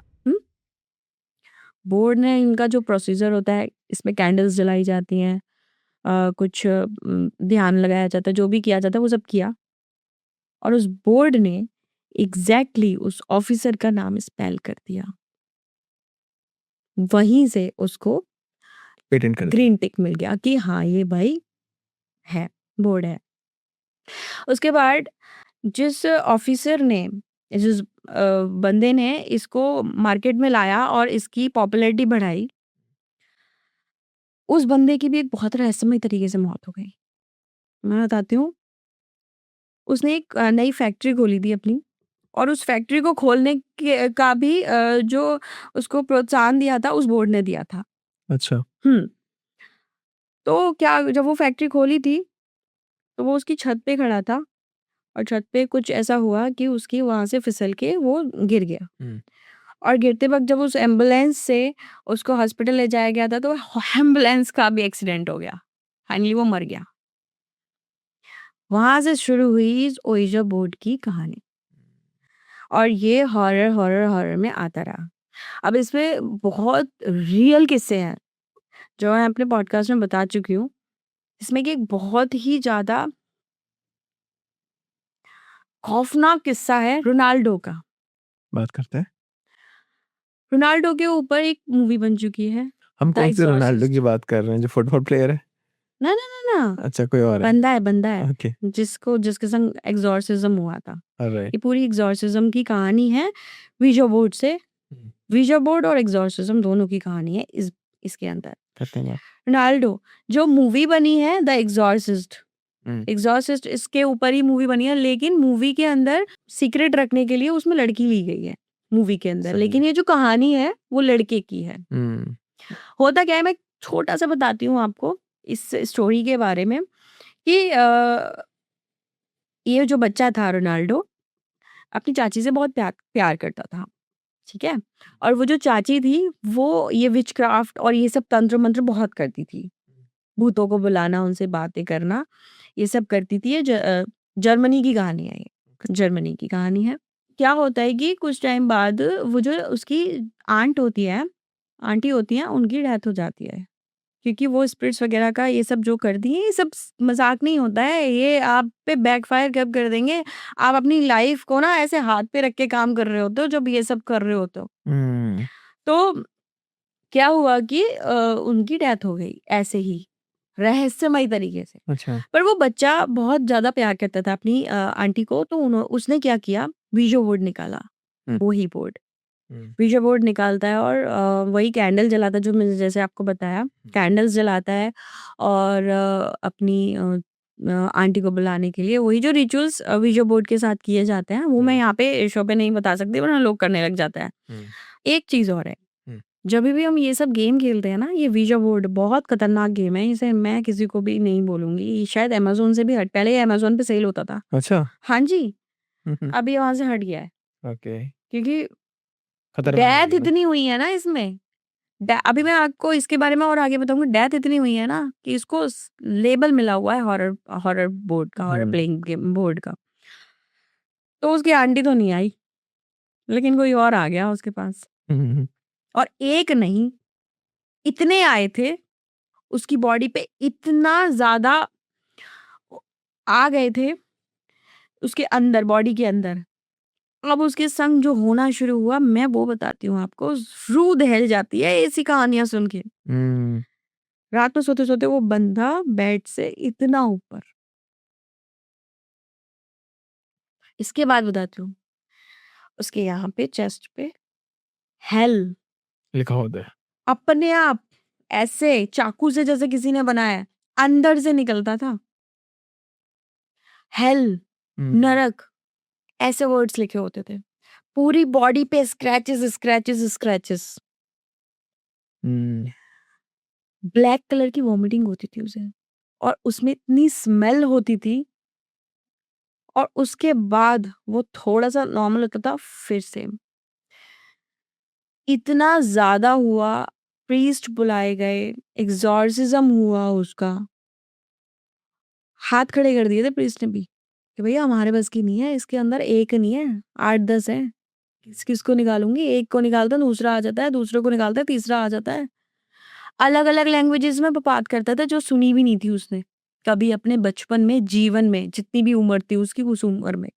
बोर्ड ने इनका जो प्रोसीजर होता है, इसमें कैंडल्स जलाई जाती हैं, कुछ ध्यान लगाया जाता है, जो भी किया जाता है वो सब किया, और उस बोर्ड ने एग्जैक्टली उस ऑफिसर का नाम स्पेल कर दिया। वहीं से उसको पेटेंट कर ग्रीन टिक मिल गया कि हाँ ये भाई है, बोर्ड है। उसके बाद जिस ऑफिसर ने, जिस बंदे ने इसको मार्केट में लाया और इसकी पॉपुलैरिटी बढ़ाई, उस बंदे की भी एक बहुत रहस्यमय तरीके से मौत हो गई। मैं बताती हूँ, उसने एक नई फैक्ट्री खोली थी अपनी, और उस फैक्ट्री को खोलने के का भी जो उसको प्रोत्साहन दिया था उस बोर्ड ने दिया था। अच्छा। तो क्या, जब वो फैक्ट्री खोली थी तो वो उसकी छत पे खड़ा था, और छत पे कुछ ऐसा हुआ कि उसकी वहां से फिसल के वो गिर गया, और गिरते वक्त जब उस एम्बुलेंस से उसको हॉस्पिटल ले जाया गया था तो एम्बुलेंस का भी एक्सीडेंट हो गया, फाइनली वो मर गया। वहां से शुरू हुई इस ओइजा बोर्ड की कहानी, और ये हॉरर हॉरर हॉरर में आता रहा। अब इसमें बहुत रियल किस्से हैं जो मैं अपने पॉडकास्ट में बता चुकी हूँ। इसमें कि एक बहुत ही ज्यादा खौफनाक किस्सा है रोनाल्डो का। बात करते हैं। रोनाल्डो के ऊपर एक मूवी बन चुकी है, हम द कौन से रोनाल्डो एग्जॉर्सिस्ट। की बात कर रहे हैं, जो फुटबॉल प्लेयर है? ना ना ना ना, अच्छा, कोई और है। बंदा है ओके। जिसके संग एग्जॉर्सिज्म हुआ था। ऑलराइट। ये पूरी एग्जॉर्सिज्म की कहानी है, वीजा बोर्ड से। वीजा बोर्ड और एग्जॉर्सिज्म दोनों की कहानी है इसके अंदर। करते हैं। रोनाल्डो, जो मूवी बनी है द एग्जॉर्सिस्ट, एग्जॉर्सिस्ट इसके ऊपर ही मूवी बनी है, लेकिन मूवी के अंदर सीक्रेट रखने के लिए उसमें लड़की ली गई है मूवी के अंदर, लेकिन ये जो कहानी है वो लड़के की है। होता क्या है, मैं छोटा सा बताती हूँ आपको इस स्टोरी के बारे में कि ये जो बच्चा था रोनाल्डो अपनी चाची से बहुत प्यार करता था, ठीक है। और वो जो चाची थी वो ये विचक्राफ्ट और ये सब तंत्र मंत्र बहुत करती थी, भूतों को बुलाना, उनसे बातें करना, ये सब करती थी। ये जर्मनी की कहानी है, ये जर्मनी की कहानी है। क्या होता है कि कुछ टाइम बाद वो जो उसकी आंटी होती हैं, उनकी डेथ हो जाती है, क्योंकि वो स्पिरिट्स वगैरह का ये सब जो करती हैं, ये सब मजाक नहीं होता है, ये आप पे बैकफायर कब कर देंगे। आप अपनी लाइफ को ना ऐसे हाथ पे रख के काम कर रहे होते हो जब ये सब कर रहे होते हो। तो क्या हुआ कि उनकी डेथ हो गई ऐसे ही रहस्यमय तरीके से। अच्छा। पर वो बच्चा बहुत ज्यादा प्यार करता था अपनी आंटी को, तो उसने क्या किया, वीजो बोर्ड निकाला, वही बोर्ड वीजा बोर्ड निकालता है, और वही कैंडल जलाता है, जो मैंने जैसे आपको बताया कैंडल्स जलाता है, और अपनी आंटी को बुलाने के लिए वही जो रिचुअल्स वीजा बोर्ड के साथ किए जाते हैं, वो मैं यहाँ पे शो पे नहीं बता सकती वरना लोग करने लग जाता है। एक चीज और है, जब भी हम ये सब गेम खेलते हैं ना, ये वीजा बोर्ड बहुत खतरनाक गेम है, इसे मैं किसी को भी नहीं बोलूंगी, शायद अमेजोन से भी हट, पहले अमेजोन पे सेल होता था। अच्छा। हाँ जी, अभी वहां से हट गया है, ओके। क्योंकि खतरनाक हो डेथ गया ना। इतनी हुई है ना इसमें। अभी मैं आपको इसके बारे में और आगे बताऊंगी। डेथ इतनी हुई है ना कि इसको लेबल मिला हुआ है हॉरर हॉरर बोर्ड का, हॉरर प्लेइंग गेम बोर्ड का। तो उसकी आंटी तो नहीं आई, लेकिन कोई और आ गया उसके पास, और एक नहीं इतने आए थे, उसकी बॉडी पे इतना ज्यादा आ गए थे, उसके अंदर, बॉडी के अंदर। अब उसके संग जो होना शुरू हुआ, मैं वो बताती हूँ आपको, रूह दहल जाती है ऐसी कहानियां सुन के। रात में सोते सोते वो बंदा बेड से इतना ऊपर। इसके बाद बताती हूँ, उसके यहाँ पे चेस्ट पे हेल लिखा होता है, अपने आप ऐसे चाकू से जैसे किसी ने बनाया है, अंदर से निकलता था। हेल, नरक, ऐसे वर्ड्स लिखे होते थे, पूरी बॉडी पे scratches scratches scratches. Black colour की वॉमिटिंग होती थी उसे, और उसमें इतनी स्मेल होती थी, और उसके बाद वो थोड़ा-सा नॉर्मल होता था, फिर सेम। इतना ज़्यादा हुआ, प्रीस्ट बुलाए गए, एक्सॉर्सिज्म हुआ उसका। हाथ खड़े कर दिए थे प्रीस्ट ने भी कि भैया हमारे बस की नहीं है, इसके अंदर एक नहीं है, 8-10 हैं। किसको निकालूंगी? एक को निकालता दूसरा आ जाता है, दूसरे को निकालता है तीसरा आ जाता है। अलग-अलग लैंग्वेजेस में बात करता था जो सुनी भी नहीं थी उसने कभी अपने बचपन में, जीवन में, जितनी भी उम्र थी उसकी उस उम्र में।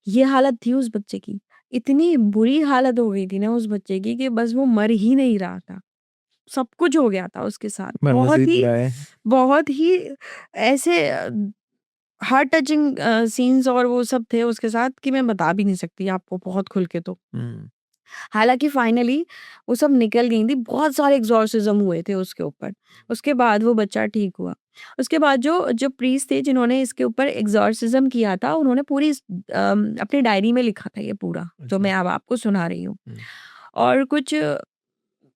ये हालत थी उस बच्चे की। इतनी बुरी हालत हो गई थी ना उस बच्चे की कि बस वो मर ही नहीं रहा था। सब कुछ हो गया था उसके साथ। मसीद बुरा है। बहुत ही ऐसे हार्ट टचिंग सीन्स और वो सब थे उसके साथ कि मैं बता भी नहीं सकती आपको बहुत खुल के तो। हालाँकि फाइनली वो सब निकल गई थी, बहुत सारे एक्सॉर्सिज़्म हुए थे उसके ऊपर। उसके बाद वो बच्चा ठीक हुआ। उसके बाद जो जो प्रीस्ट थे जिन्होंने इसके ऊपर एक्सॉर्सिज़्म किया था, उन्होंने पूरी अपनी डायरी में लिखा था ये पूरा, जो मैं अब आपको सुना रही हूँ। और कुछ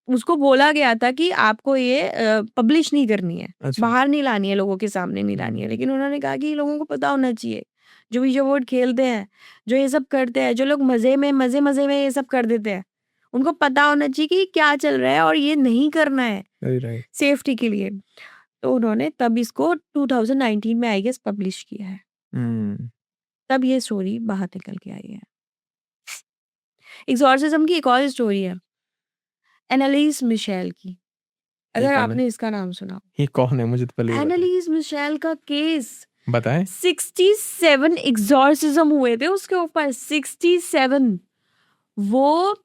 उसको बोला गया था कि आपको ये पब्लिश नहीं करनी है, बाहर नहीं लानी है, लोगों के सामने नहीं लानी है। लेकिन उन्होंने कहा कि लोगों को पता होना चाहिए, जो भी जो वोट खेलते हैं, जो ये सब करते हैं, जो लोग मज़े-मज़े में ये सब कर देते हैं, उनको पता होना चाहिए कि क्या चल रहा है और ये नहीं करना है, राइट। सेफ्टी के लिए। तो उन्होंने तब इसको 2019 में आई गेस पब्लिश किया है। तब ये स्टोरी बाहर निकल के आई है। एक्सॉर्सिज्म की एक और स्टोरी है, एनालिस मिशेल की। ये अगर कौन है? आपने इसका नाम सुना हो। ये कौन है? मुझे तो पहले ही एनालिस मिशेल का केस बताएं। 67 एक्सॉर्सिज्म हुए थे उसके ऊपर, 67। वो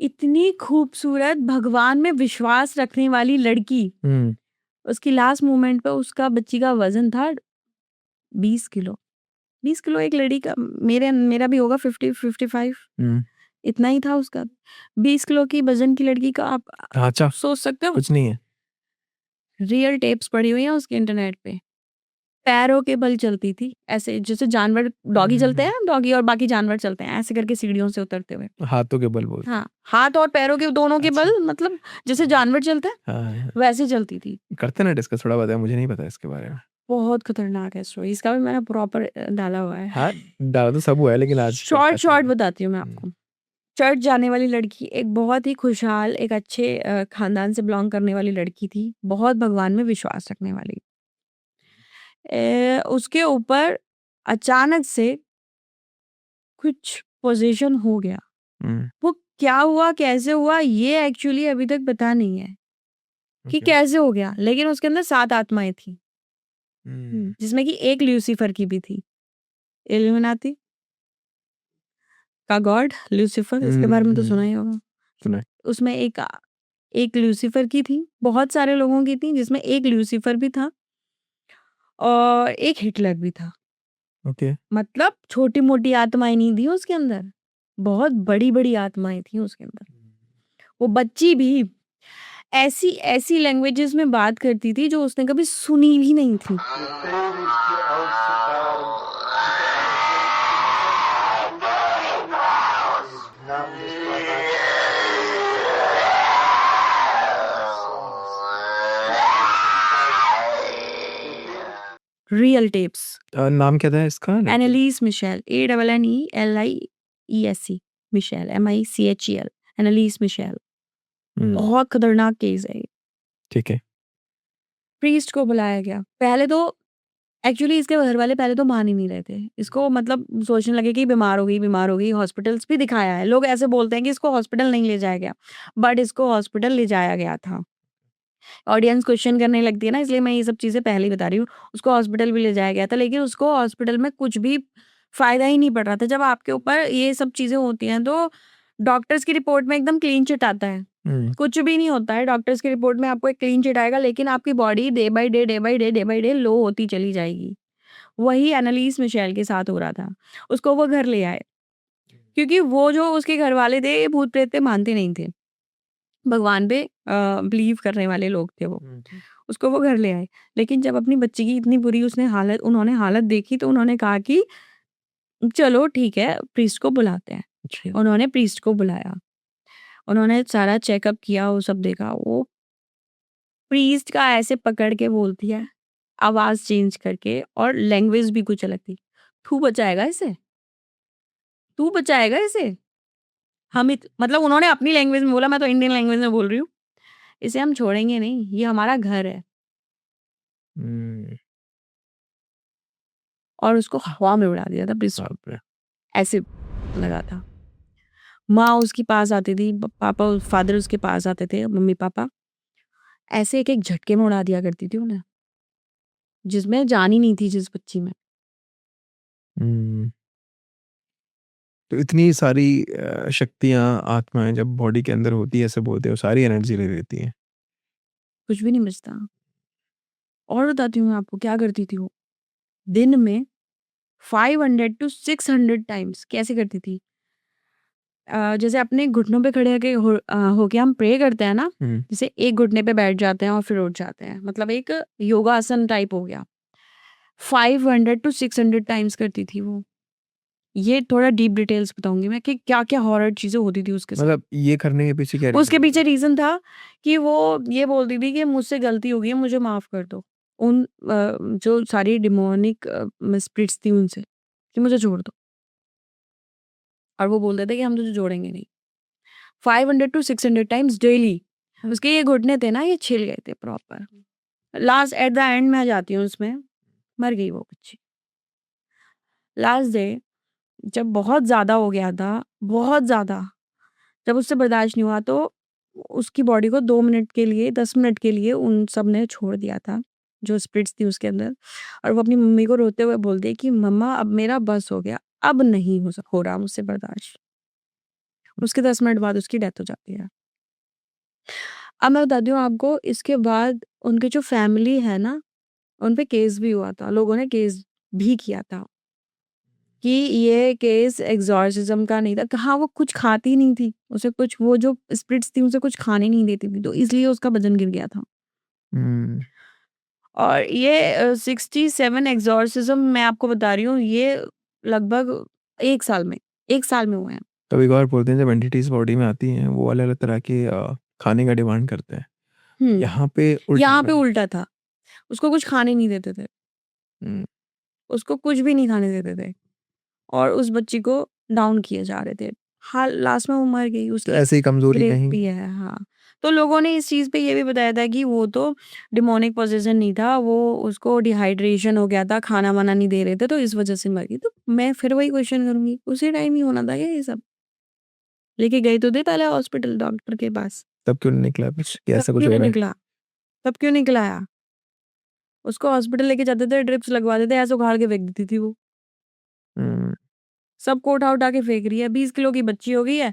इतनी खूबसूरत, भगवान में विश्वास रखने वाली लड़की, उसकी लास्ट मोमेंट पे उसका बच्ची का वजन था 20 किलो। 20 किलो एक लड़की का, मेरा भी होगा 50-55, इतना ही था उसका। 20 किलो की वजन की लड़की का आप अच्छा, सोच सकते हो? कुछ नहीं है। रियल टेप्स पड़ी हुई हैं उसके इंटरनेट पे। पैरों के बल चलती थी, ऐसे जैसे जानवर, डॉगी चलते हैं, डॉगी और बाकी जानवर चलते हैं, ऐसे करके सीढ़ियों से उतरते हुए। हाथों के बल बोल। हाँ, हाथ और पैरों के दोनों के बल, मतलब जैसे जानवर चलते हैं, हाँ, वैसे चलती थी। करते ना डिस्कस, थोड़ा बताया, मुझे नहीं पता इसके बारे में। बहुत खतरनाक है स्टोरी, इसका भी मैंने प्रॉपर डाला हुआ है। हाँ, डाला तो सब हुआ है, लेकिन आज शॉर्ट बताती हूँ मैं आपको। चर्च जाने वाली लड़की, एक बहुत ही खुशहाल, एक अच्छे खानदान से बिलोंग करने वाली लड़की थी, बहुत भगवान में विश्वास रखने वाली। उसके ऊपर अचानक से कुछ पोजीशन हो गया। वो क्या हुआ, कैसे हुआ, ये एक्चुअली अभी तक पता नहीं है कि कैसे हो गया, लेकिन उसके अंदर 7 आत्माएं थी, जिसमें कि एक ल्यूसीफर की भी थी। इल्यूमिनाती का गॉड ल्यूसीफर, इसके बारे में तो सुना ही होगा। सुना है। उसमें एक ल्यूसीफर की थी, बहुत सारे लोगों की थी, जिसमें एक ल्यूसीफर भी था और एक हिटलर भी था। ओके। मतलब छोटी-मोटी आत्माएँ नहीं थी उसके अंदर, बहुत बड़ी-बड़ी आत्माएँ थी उसके अंदर। वो बच्ची भी ऐसी लैंग्वेजेस में बात करती थी जो उसने कभी सुनी भी नहीं थी। Real tapes. नाम क्या था इसका? Anneliese Michel, ANNELIESE, Michel, MICHEL, Anneliese Michel. बहुत खतरनाक केस है ये। ठीक है। प्रीस्ट को बुलाया गया। पहले तो एक्चुअली इसके घर वाले पहले तो मान ही नहीं रहे थे। इसको मतलब सोचने लगे कि बीमार हो गई, हॉस्पिटल्स भी दिखाया है। लोग ऐसे बोलते हैं कि इसको हॉस्पिटल नहीं ले जाया गया, बट इसको हॉस्पिटल ले जाया गया था। ऑडियंस क्वेश्चन करने लगती है ना, इसलिए मैं ये सब चीज़ें पहले ही बता रही हूँ। उसको हॉस्पिटल भी ले जाया गया था, लेकिन उसको हॉस्पिटल में कुछ भी फ़ायदा ही नहीं पड़ रहा था। जब आपके ऊपर ये सब चीज़ें होती हैं, तो डॉक्टर्स की रिपोर्ट में एकदम क्लीन चिट आता है। कुछ भी नहीं होता है डॉक्टर्स की रिपोर्ट में, आपको एक क्लीन चिट आएगा, लेकिन आपकी बॉडी डे बाय डे लो होती चली जाएगी। वही एनालिस मिशेल के साथ हो रहा था। उसको वो घर ले आए, क्योंकि वो जो उसके घर वाले थे, ये भूत प्रेत पे मानते नहीं थे। भगवान पे बिलीव करने वाले लोग थे वो। उसको वो घर ले आए, लेकिन जब अपनी बच्ची की इतनी बुरी उन्होंने हालत देखी, तो उन्होंने कहा कि चलो ठीक है, प्रीस्ट को बुलाते हैं। उन्होंने प्रीस्ट को बुलाया। उन्होंने सारा चेकअप किया, वो सब देखा। वो प्रीस्ट का ऐसे पकड़ के बोलती है, आवाज़ चेंज करके और लैंग्वेज भी कुछ अलग थी। तू बचाएगा इसे? तू बचाएगा इसे? मतलब उन्होंने अपनी लैंग्वेज में बोला, मैं तो इंडियन लैंग्वेज में बोल रही हूँ। इसे हम छोड़ेंगे नहीं, ये हमारा घर है। और उसको हवा में उड़ा दिया था पिस्तौल, बाप रे! ऐसे लगा था। माँ उसके पास आती थी, पापा फादर उसके पास आते थे, मम्मी-पापा। ऐसे एक-एक झटके में उड़ा दिया करती थी उन्हें, जिसमें जान ही नहीं थी जिस बच्ची में। हुँ। तो इतनी सारी शक्तियाँ, आत्माएँ जब बॉडी के अंदर होती है, ऐसे बोलते हैं, वो सारी एनर्जी ले लेती हैं। कुछ भी नहीं बचता। और बताती हूँ मैं आपको क्या करती थी वो। दिन में 500 टू 600 टाइम्स कैसे करती थी? जैसे अपने घुटनों पे खड़े होके हम प्रे करते हैं ना, हुँ। जैसे एक घुटने पे बैठ जाते हैं और फिर उठ जाते हैं, मतलब एक योगासन टाइप हो गया। 500 टू 600 टाइम्स करती थी वो। ये थोड़ा डीप डिटेल्स बताऊंगी मैं कि क्या क्या हॉरर चीजें होती थी उसके साथ। मतलब ये करने के पीछे क्या उसके रीज़न पीछे होता है? रीजन था कि वो ये बोलती थी कि मुझसे गलती हो गई है, मुझे माफ कर दो। उन जो सारी डिमोनिक स्पिरिट्स थी उनसे कि मुझे छोड़ दो। और वो बोलते थे कि हम तुझे जोड़ेंगे नहीं। 500 टू 600 टाइम्स डेली। उसके ये घुटने थे ना, ये छिल गए थे proper. Last at the end में आ जाती हूँ उसमें, मर गई वो बच्ची। लास्ट डे जब बहुत ज़्यादा हो गया था, बहुत ज़्यादा, जब उससे बर्दाश्त नहीं हुआ तो उसकी बॉडी को 2 मिनट के लिए, 10 मिनट के लिए उन सब ने छोड़ दिया था, जो स्पिरिट्स थी उसके अंदर। और वो अपनी मम्मी को रोते हुए बोलती है कि मम्मा अब मेरा बस हो गया, अब नहीं हो रहा मुझसे बर्दाश्त। उसके 10 मिनट बाद उसकी डेथ हो जाती है। अब मैं बताती हूँ आपको, इसके बाद उनकी जो फैमिली है ना, उन पे केस भी हुआ था। लोगों ने केस भी किया था कि ये केस एग्ज़ॉर्सिज़्म का नहीं था। कहाँ वो कुछ खाती नहीं थी। उसे कुछ, वो जो स्पिरिट्स थी उसे कुछ खाने नहीं देती थी, तो इसलिए उसका वज़न गिर गया था। हुँ। और ये 67 एग्ज़ॉर्सिज़्म मैं आपको बता रही हूँ, ये लगभग 1 साल में, 1 साल में हुए हैं। कभी-कभार बोलते हैं जब एंटिटीज़ बॉडी में आती हैं, वो अलग-अलग तरह के खाने का डिमांड करते हैं। हुँ, यहाँ पे उल्टा हो यहाँ पे रहा है। उल्टा था। उसको कुछ खाने नहीं देते थे। हुँ। उसको कुछ भी नहीं खाने देते थे। और उस बच्ची को डाउन किए जा रहे थे। हाल लास्ट में वो मर गई, तो उसकी ऐसे ही कमज़ोरी ग्रेव में ही भी है, हाँ। तो लोगों ने इस चीज़ पे ये भी बताया था कि वो तो डिमोनिक पोसेसन नहीं था, वो उसको डिहाइड्रेशन हो गया था, खाना-वाना नहीं दे रहे थे, तो इस वज़ह से मर गई। तो मैं फिर वही क्वेश्चन करूँगी, उसी टाइम ही होना था क्या ये सब? लेके गए तो थे पहले हॉस्पिटल डॉक्टर के पास, तब क्यों नहीं निकला कुछ कि तब ऐसा कुछ क्यों हो नहीं रहा है? निकला? तब क्यों नहीं निकलाया? उसको हॉस्पिटल लेके जाते थे, ड्रिप्स लगवाते थे, ऐसे उखाड़ के फेंक देती थी वो। हुँ। सबको उठा-उठा के फेंक रही है, 20 किलो की बच्ची हो गई है।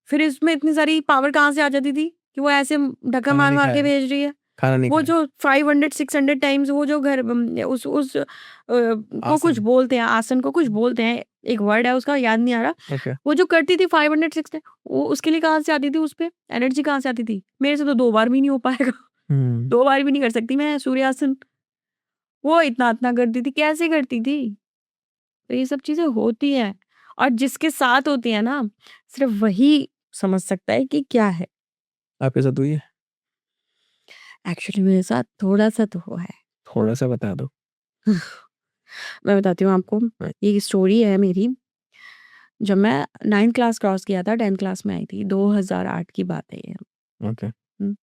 फिर इसमें इतनी सारी पावर कहाँ से आ जाती थी कि वो ऐसे धक्का खाना नहीं मार-मार के खाया, भेज रही है। खाना नहीं वो खाया। जो 500-600 टाइम्स वो जो घर उस को कुछ आसन, बोलते हैं, आसन को कुछ बोलते हैं, एक वर्ड है उसका याद नहीं आ रहा। ओके। वो जो करती थी 500-600, वो उसके लिए कहाँ से आती थी उस पे? एनर्जी कहाँ से आती थी? मेरे से तो 2 बार भी नहीं हो पाएगा। हुँ। 2 बार भी नहीं कर सकती मैं सूर्यासन। वो इतना-इतना करती थी, कैसे करती थी? तो ये सब चीज़ें होती हैं और जिसके साथ होती है ना, सिर्फ़ वही समझ सकता है कि क्या है। आपके साथ हुई है? एक्चुअली मेरे साथ थोड़ा-सा तो हुआ है। थोड़ा-सा बता दो। मैं बताती हूँ आपको, ये स्टोरी है मेरी। जब मैं 9th क्लास क्रॉस किया था, 10th क्लास में आई थी, 2008 की बात है ये। ओके। हुँ।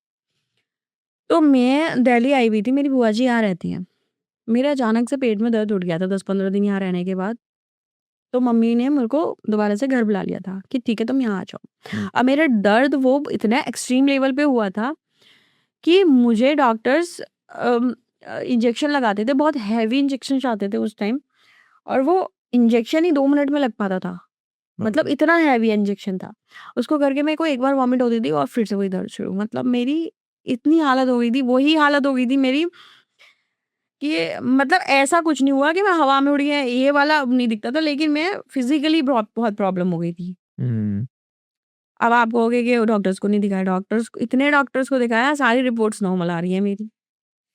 तो मैं दिल्ली आई हुई थी, मेरी बुआ जी यहाँ रहती हैं। मेरे अचानक से पेट में दर्द उठ गया था 10-15 दिन यहाँ रहने के बाद। तो मम्मी ने मेरे को दोबारा से घर बुला लिया था कि ठीक है तुम यहाँ आ जाओ। हुँ। अब मेरा दर्द वो इतना एक्सट्रीम लेवल पे हुआ था कि मुझे डॉक्टर्स इंजेक्शन लगाते थे, बहुत हेवी इंजेक्शंस आते थे उस टाइम और वो इंजेक्शन ही 2 मिनट में लग पाता था। बाप मतलब रे! इतना हेवी इंजेक्शन था। उसको करके मेरे को एक बार वॉमिट होती थी और फिर से वही दर्द शुरू। मतलब मेरी इतनी हालत हो गई थी, वही हालत हो गई थी मेरी कि मतलब ऐसा कुछ नहीं हुआ कि मैं हवा में उड़ी है, ये वाला अब नहीं दिखता था, लेकिन मैं फिज़िकली बहुत प्रॉब्लम हो गई थी। हुँ। अब आप कहोगे कि डॉक्टर्स को नहीं दिखाया, इतने डॉक्टर्स को दिखाया, सारी रिपोर्ट्स नॉर्मल आ रही है मेरी।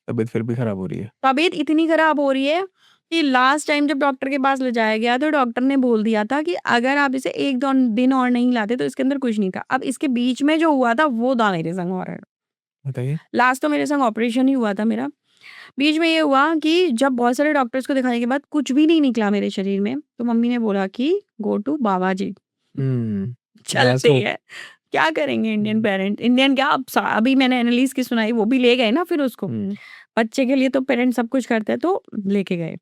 तबीयत फिर भी खराब हो रही है। तबीयत इतनी खराब हो रही है कि लास्ट टाइम जब डॉक्टर के पास ले जाया गया तो डॉक्टर ने बोल दिया था कि अगर आप इसे 1 दिन और नहीं लाते तो इसके अंदर कुछ नहीं था। अब इसके बीच में जो हुआ था वो था मेरे संग हॉरर। बताइए? लास्ट तो मेरे संग ऑपरेशन ही हुआ था मेरा। बीच में ये हुआ कि जब बहुत सारे डॉक्टर्स को दिखाने के बाद कुछ भी नहीं निकला मेरे शरीर में, तो मम्मी ने बोला कि गो टू बाबा जी। चलते वैसे हैं, क्या करेंगे इंडियन पेरेंट, इंडियन क्या, अभी मैंने एनालिस की सुनाई, वो भी ले गए ना फिर उसको। बच्चे के लिए तो पेरेंट्स सब कुछ करते हैं, तो लेके गए।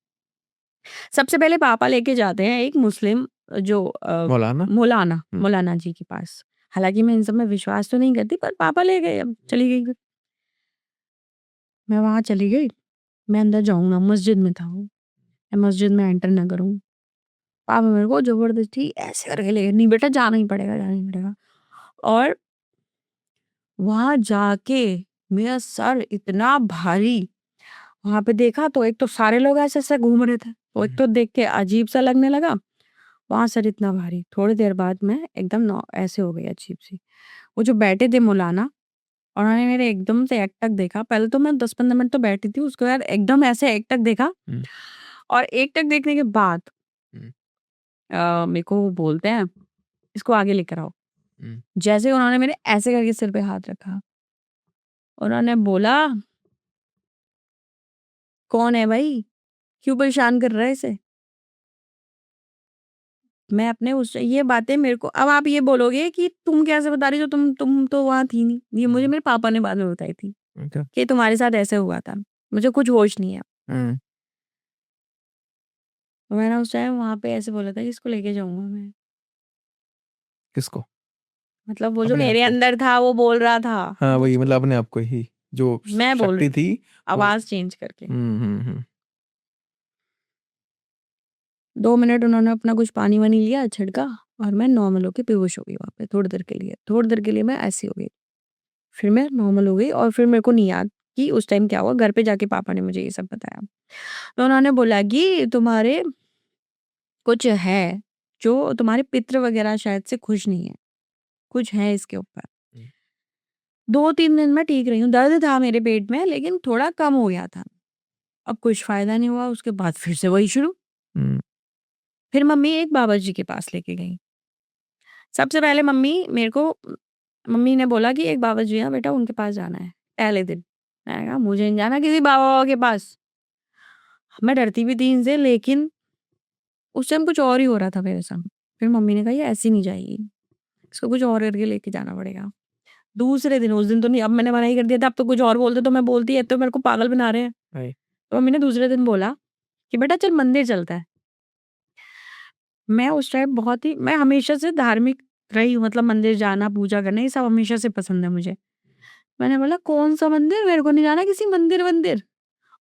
सबसे पहले पापा लेके जाते हैं एक मुस्लिम जो मौलाना मौलाना जी के पास। हालाँकि मैं इन सब में विश्वास तो नहीं करती, पर पापा ले गए, अब चली गई फिर। मैं वहाँ चली गई, मैं अंदर जाऊँगा, मस्जिद में था वो। मैं मस्जिद में एंटर ना करूँ। पापा मेरे को ज़बरदस्ती ऐसे करके ले गए, नहीं बेटा जाना ही पड़ेगा, जाना ही पड़ेगा। और वहाँ जाके मेरा सर इतना भारी, वहाँ पे देखा तो एक तो सारे लोग ऐसे-ऐसे घूम रहे थे, तो एक तो देख के अजीब-सा लगने लगा, वहाँ सर इतना भारी। थोड़ी देर बाद मैं एकदम ऐसे हो गई अजीब-सी। वो जो बैठे थे मौलाना, उन्होंने मेरे एकदम से एकटक देखा। पहले तो मैं 10-15 मिनट तो बैठी थी, उसके बाद एकदम ऐसे एकटक देखा, और एकटक देखने के बाद मेरे को वो बोलते हैं, इसको आगे लेकर आओ। जैसे उन्होंने मेरे ऐसे करके सिर पे हाथ रखा, उन्होंने बोला, "कौन है भाई? क्यों परेशान कर रहा है इसे?" मैं अपने उस ये बातें मेरे को, अब आप ये बोलोगे कि तुम कैसे बता रही हो, तुम तो वहाँ थी नहीं। ये मुझे मेरे पापा ने बाद में बताई थी कि तुम्हारे साथ ऐसे हुआ था। मुझे कुछ होश नहीं है। तो मैंने उस टाइम वहाँ पे ऐसे बोला था कि इसको लेके जाऊँगा मैं। किसको? मतलब वो जो अपने आप मेरे को? अंदर था वो बोल रहा था। हाँ, वही मतलब अपने आप को ही, जो मैं बोल शक्ति रही थी वो। आवाज़ चेंज करके। हुँ। 2 मिनट उन्होंने अपना कुछ पानी-वानी लिया, छिड़का, और मैं नॉर्मल होके बेहोश हो गई वहाँ पे थोड़ी देर के लिए। थोड़ी देर के लिए मैं ऐसी हो गई। फिर मैं नॉर्मल हो गई और फिर मेरे को नहीं याद कि उस टाइम क्या हुआ। घर पे जाके पापा ने मुझे ये सब बताया। तो उन्होंने बोला कि तुम्हारे कुछ है, जो तुम्हारे पितृ वगैरह शायद से खुश नहीं है। कुछ है इसके ऊपर। 2-3 दिन मैं ठीक रही हूँ। दर्द था मेरे पेट में, लेकिन थोड़ा कम हो गया था। अब कुछ फ़ायदा नहीं हुआ, उसके बाद फिर से वही शुरू। हुँ। फिर मम्मी एक बाबा जी के पास लेके गईं। सबसे पहले मम्मी ने बोला कि एक बाबा जी हैं बेटा, उनके पास जाना है, पहले दिन। मैंने कहा मुझे नहीं जाना किसी बाबा के पास। मैं डरती भी थी इनसे, लेकिन उस टाइम कुछ और ही हो रहा था मेरे संग। फिर मम्मी ने कहा ये ऐसे नहीं जाएगी, इसको कुछ और करके लेके जाना पड़ेगा। दूसरे दिन, उस दिन तो नहीं, अब मैंने मना ही कर दिया था, अब तो कुछ और बोलते तो मैं बोलती, ये तो मेरे को पागल बना रहे हैं। राइट। तो मम्मी ने दूसरे दिन बोला कि बेटा चल मंदिर चलते हैं। मैं उस टाइम मैं हमेशा से धार्मिक रही हूँ, मतलब मंदिर जाना, पूजा करना, ये सब हमेशा से पसंद है मुझे। मैंने बोला कौन-सा मंदिर? मेरे को नहीं जाना किसी मंदिर-वंदिर।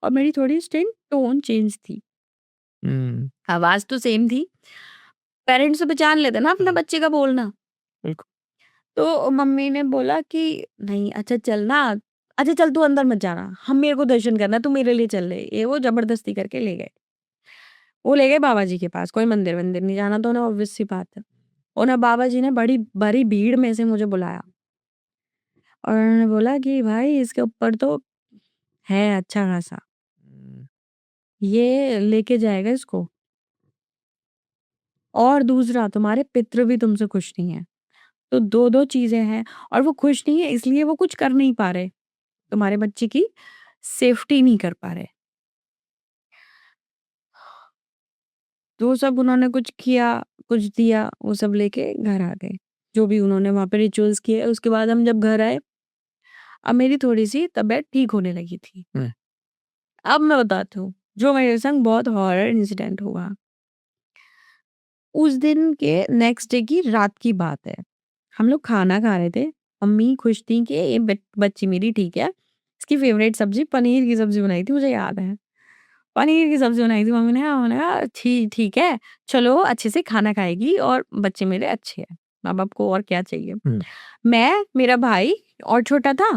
और मेरी थोड़ी उस टाइम टोन चेंज थी। हुँ। आवाज़ तो सेम थी। पेरेंट्स तो पहचान लेते हैं ना अपने बच्चे का बोलना। बिल्कुल। तो मम्मी ने बोला कि नहीं, अच्छा चल ना, अच्छा चल तू अंदर मत जाना, हम मेरे को दर्शन करना है, तू मेरे लिए चल ले। ये वो ज़बरदस्ती करके ले गए। वो ले गए बाबा जी के पास, कोई मंदिर-वंदिर नहीं जाना तो उन्हें, ऑब्वियस सी बात है। उन्हें बाबा जी ने बड़ी बड़ी भीड़ में से मुझे बुलाया, और उन्होंने बोला कि भाई इसके ऊपर तो है अच्छा खासा, हुँ। ये लेके जाएगा इसको। और दूसरा, तुम्हारे पितृ भी तुमसे खुश नहीं है। तो 2-2 चीज़ें हैं, और वो खुश नहीं है इसलिए वो कुछ कर नहीं पा रहे। तुम्हारे बच्चे की सेफ्टी नहीं कर पा रहे। तो सब उन्होंने कुछ किया, कुछ दिया, वो सब लेके घर आ गए। जो भी उन्होंने वहाँ पे रिचुअल्स किए, उसके बाद हम जब घर आए, अब मेरी थोड़ी-सी तबीयत ठीक होने लगी थी। हुँ। अब मैं बताती हूँ, जो मेरे संग बहुत हॉरर इंसिडेंट हुआ। उस दिन के नेक्स्ट डे की रात की बात है। हम लोग खाना खा रहे थे। मम्मी खुश थी कि ये बच्ची मेरी ठीक है। इसकी फ़ेवरेट सब्ज़ी पनीर की सब्ज़ी बनाई थी, मुझे याद है। पनीर की सब्ज़ी बनाई थी मम्मी ने, मैंने कहा ठीक है, चलो अच्छे से खाना खाएगी और बच्चे मेरे अच्छे हैं, माँ-बाप को और क्या चाहिए। हुँ। मैं, मेरा भाई और छोटा था,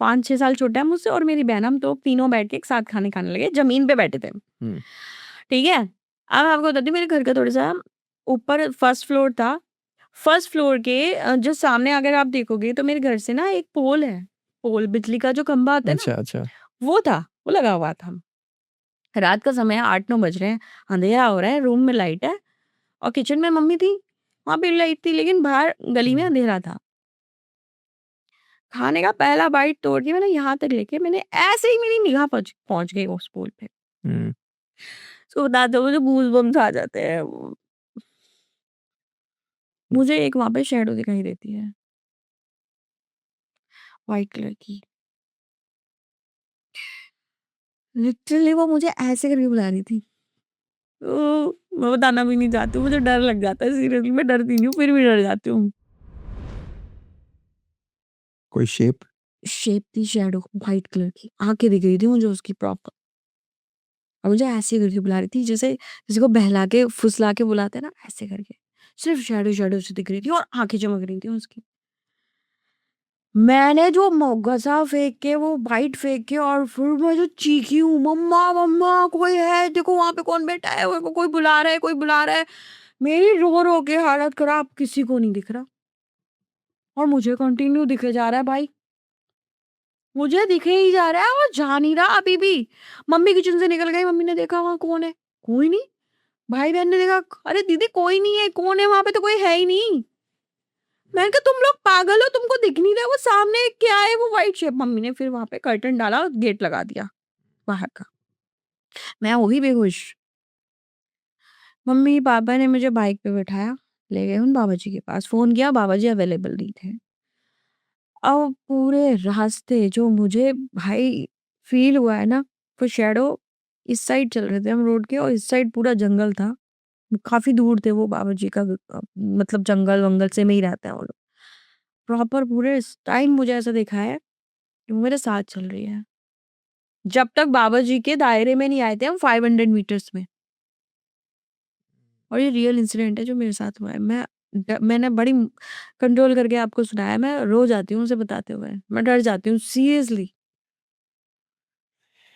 5-6 साल छोटा है मुझसे, और मेरी बहन, हम तो तीनों बैठ के एक साथ खाने खाने लगे, ज़मीन पे बैठे थे। हुँ। ठीक है? अब मैं आपको बताती हूँ, मेरे घर का थोड़ा-सा ऊपर फर्स्ट फ्लोर था। फर्स्ट फ्लोर के जो सामने अगर आप देखोगे तो मेरे घर से ना एक पोल है। पोल, बिजली का जो खंभा होता है ना, अच्छा, अच्छा। वो था, वो लगा हुआ था। रात का समय है, 8-9 बज रहे हैं, अंधेरा हो रहा है, रूम में लाइट है, और किचन में मम्मी थी, वहाँ पे लाइट थी, लेकिन बाहर गली में हुँ। अंधेरा था। खाने का पहला बाइट तोड़ के मैंने यहाँ तक लेके मैंने ऐसे ही मेरी निगाह पहुँच गई उस पोल पे। हुँ। सो बताते हो मुझे गूज़बम्प्स आ जाते हैं। मुझे एक वहाँ पे शैडो दिखाई देती है, व्हाइट कलर की। लिटरली वो मुझे ऐसे करके बुला रही थी। मैं बताना भी नहीं चाहती हूँ, मुझे डर लग जाता है सीरियसली, मैं डरती नहीं हूँ फिर भी डर जाती हूँ। कोई शेप? शेप थी शैडो व्हाइट कलर की, आँखें दिख रही थी मुझे उसकी प्रॉपर और मुझे ऐसे करके बुला रही थी जैसे किसी को बहला के, फुसला के बुलाते हैं ना, ऐसे करके। सिर्फ शैडो शैडो से दिख रही थी और आँखें चमक रही थी उसकी। मैंने जो गसा फेंक के वो बाइट फेंक के और फिर मैं जो चीखी हूँ, मम्मा मम्मा कोई है, देखो वहां पे कौन बैठा है, वो कोई बुला रहा है, कोई बुला रहा है। मेरी रो रो के हालत खराब, किसी को नहीं दिख रहा और मुझे कंटिन्यू दिखे जा रहा है भाई, मुझे दिखे ही जा रहा है और जा नहीं रहा अभी भी। मम्मी किचन से निकल गई, मम्मी ने देखा वहां कौन है, कोई नहीं। भाई बहन ने देखा, अरे दीदी कोई नहीं है, कौन है वहां पे, तो कोई है ही नहीं। मैंने कहा तुम लोग पागल हो, तुमको दिख नहीं रहा है वो सामने क्या है, वो व्हाइट शेप। मम्मी ने फिर वहां पे कर्टन डाला, गेट लगा दिया बाहर का। मैं वही बेहोश। मम्मी पापा ने मुझे बाइक पे बिठाया, ले गए उन बाबा जी के पास, फोन किया, बाबा जी अवेलेबल नहीं थे। अब पूरे रास्ते जो मुझे भाई फील हुआ है ना, वो शैडो, इस साइड चल रहे थे हम रोड के और इस साइड पूरा जंगल था, काफी दूर थे वो बाबा जी का मतलब जंगल वंगल से में ही रहते हैं वो लोग। प्रॉपर पूरे टाइम मुझे ऐसा दिखा है कि वो मेरे साथ चल रही है, जब तक बाबा जी के दायरे में नहीं आए थे हम 500 मीटर्स में। और ये रियल इंसिडेंट है जो मेरे साथ हुआ है। मैंने बड़ी कंट्रोल करके आपको सुनाया, मैं रो जाती हूँ उसे बताते हुए, मैं डर जाती हूँ सीरियसली।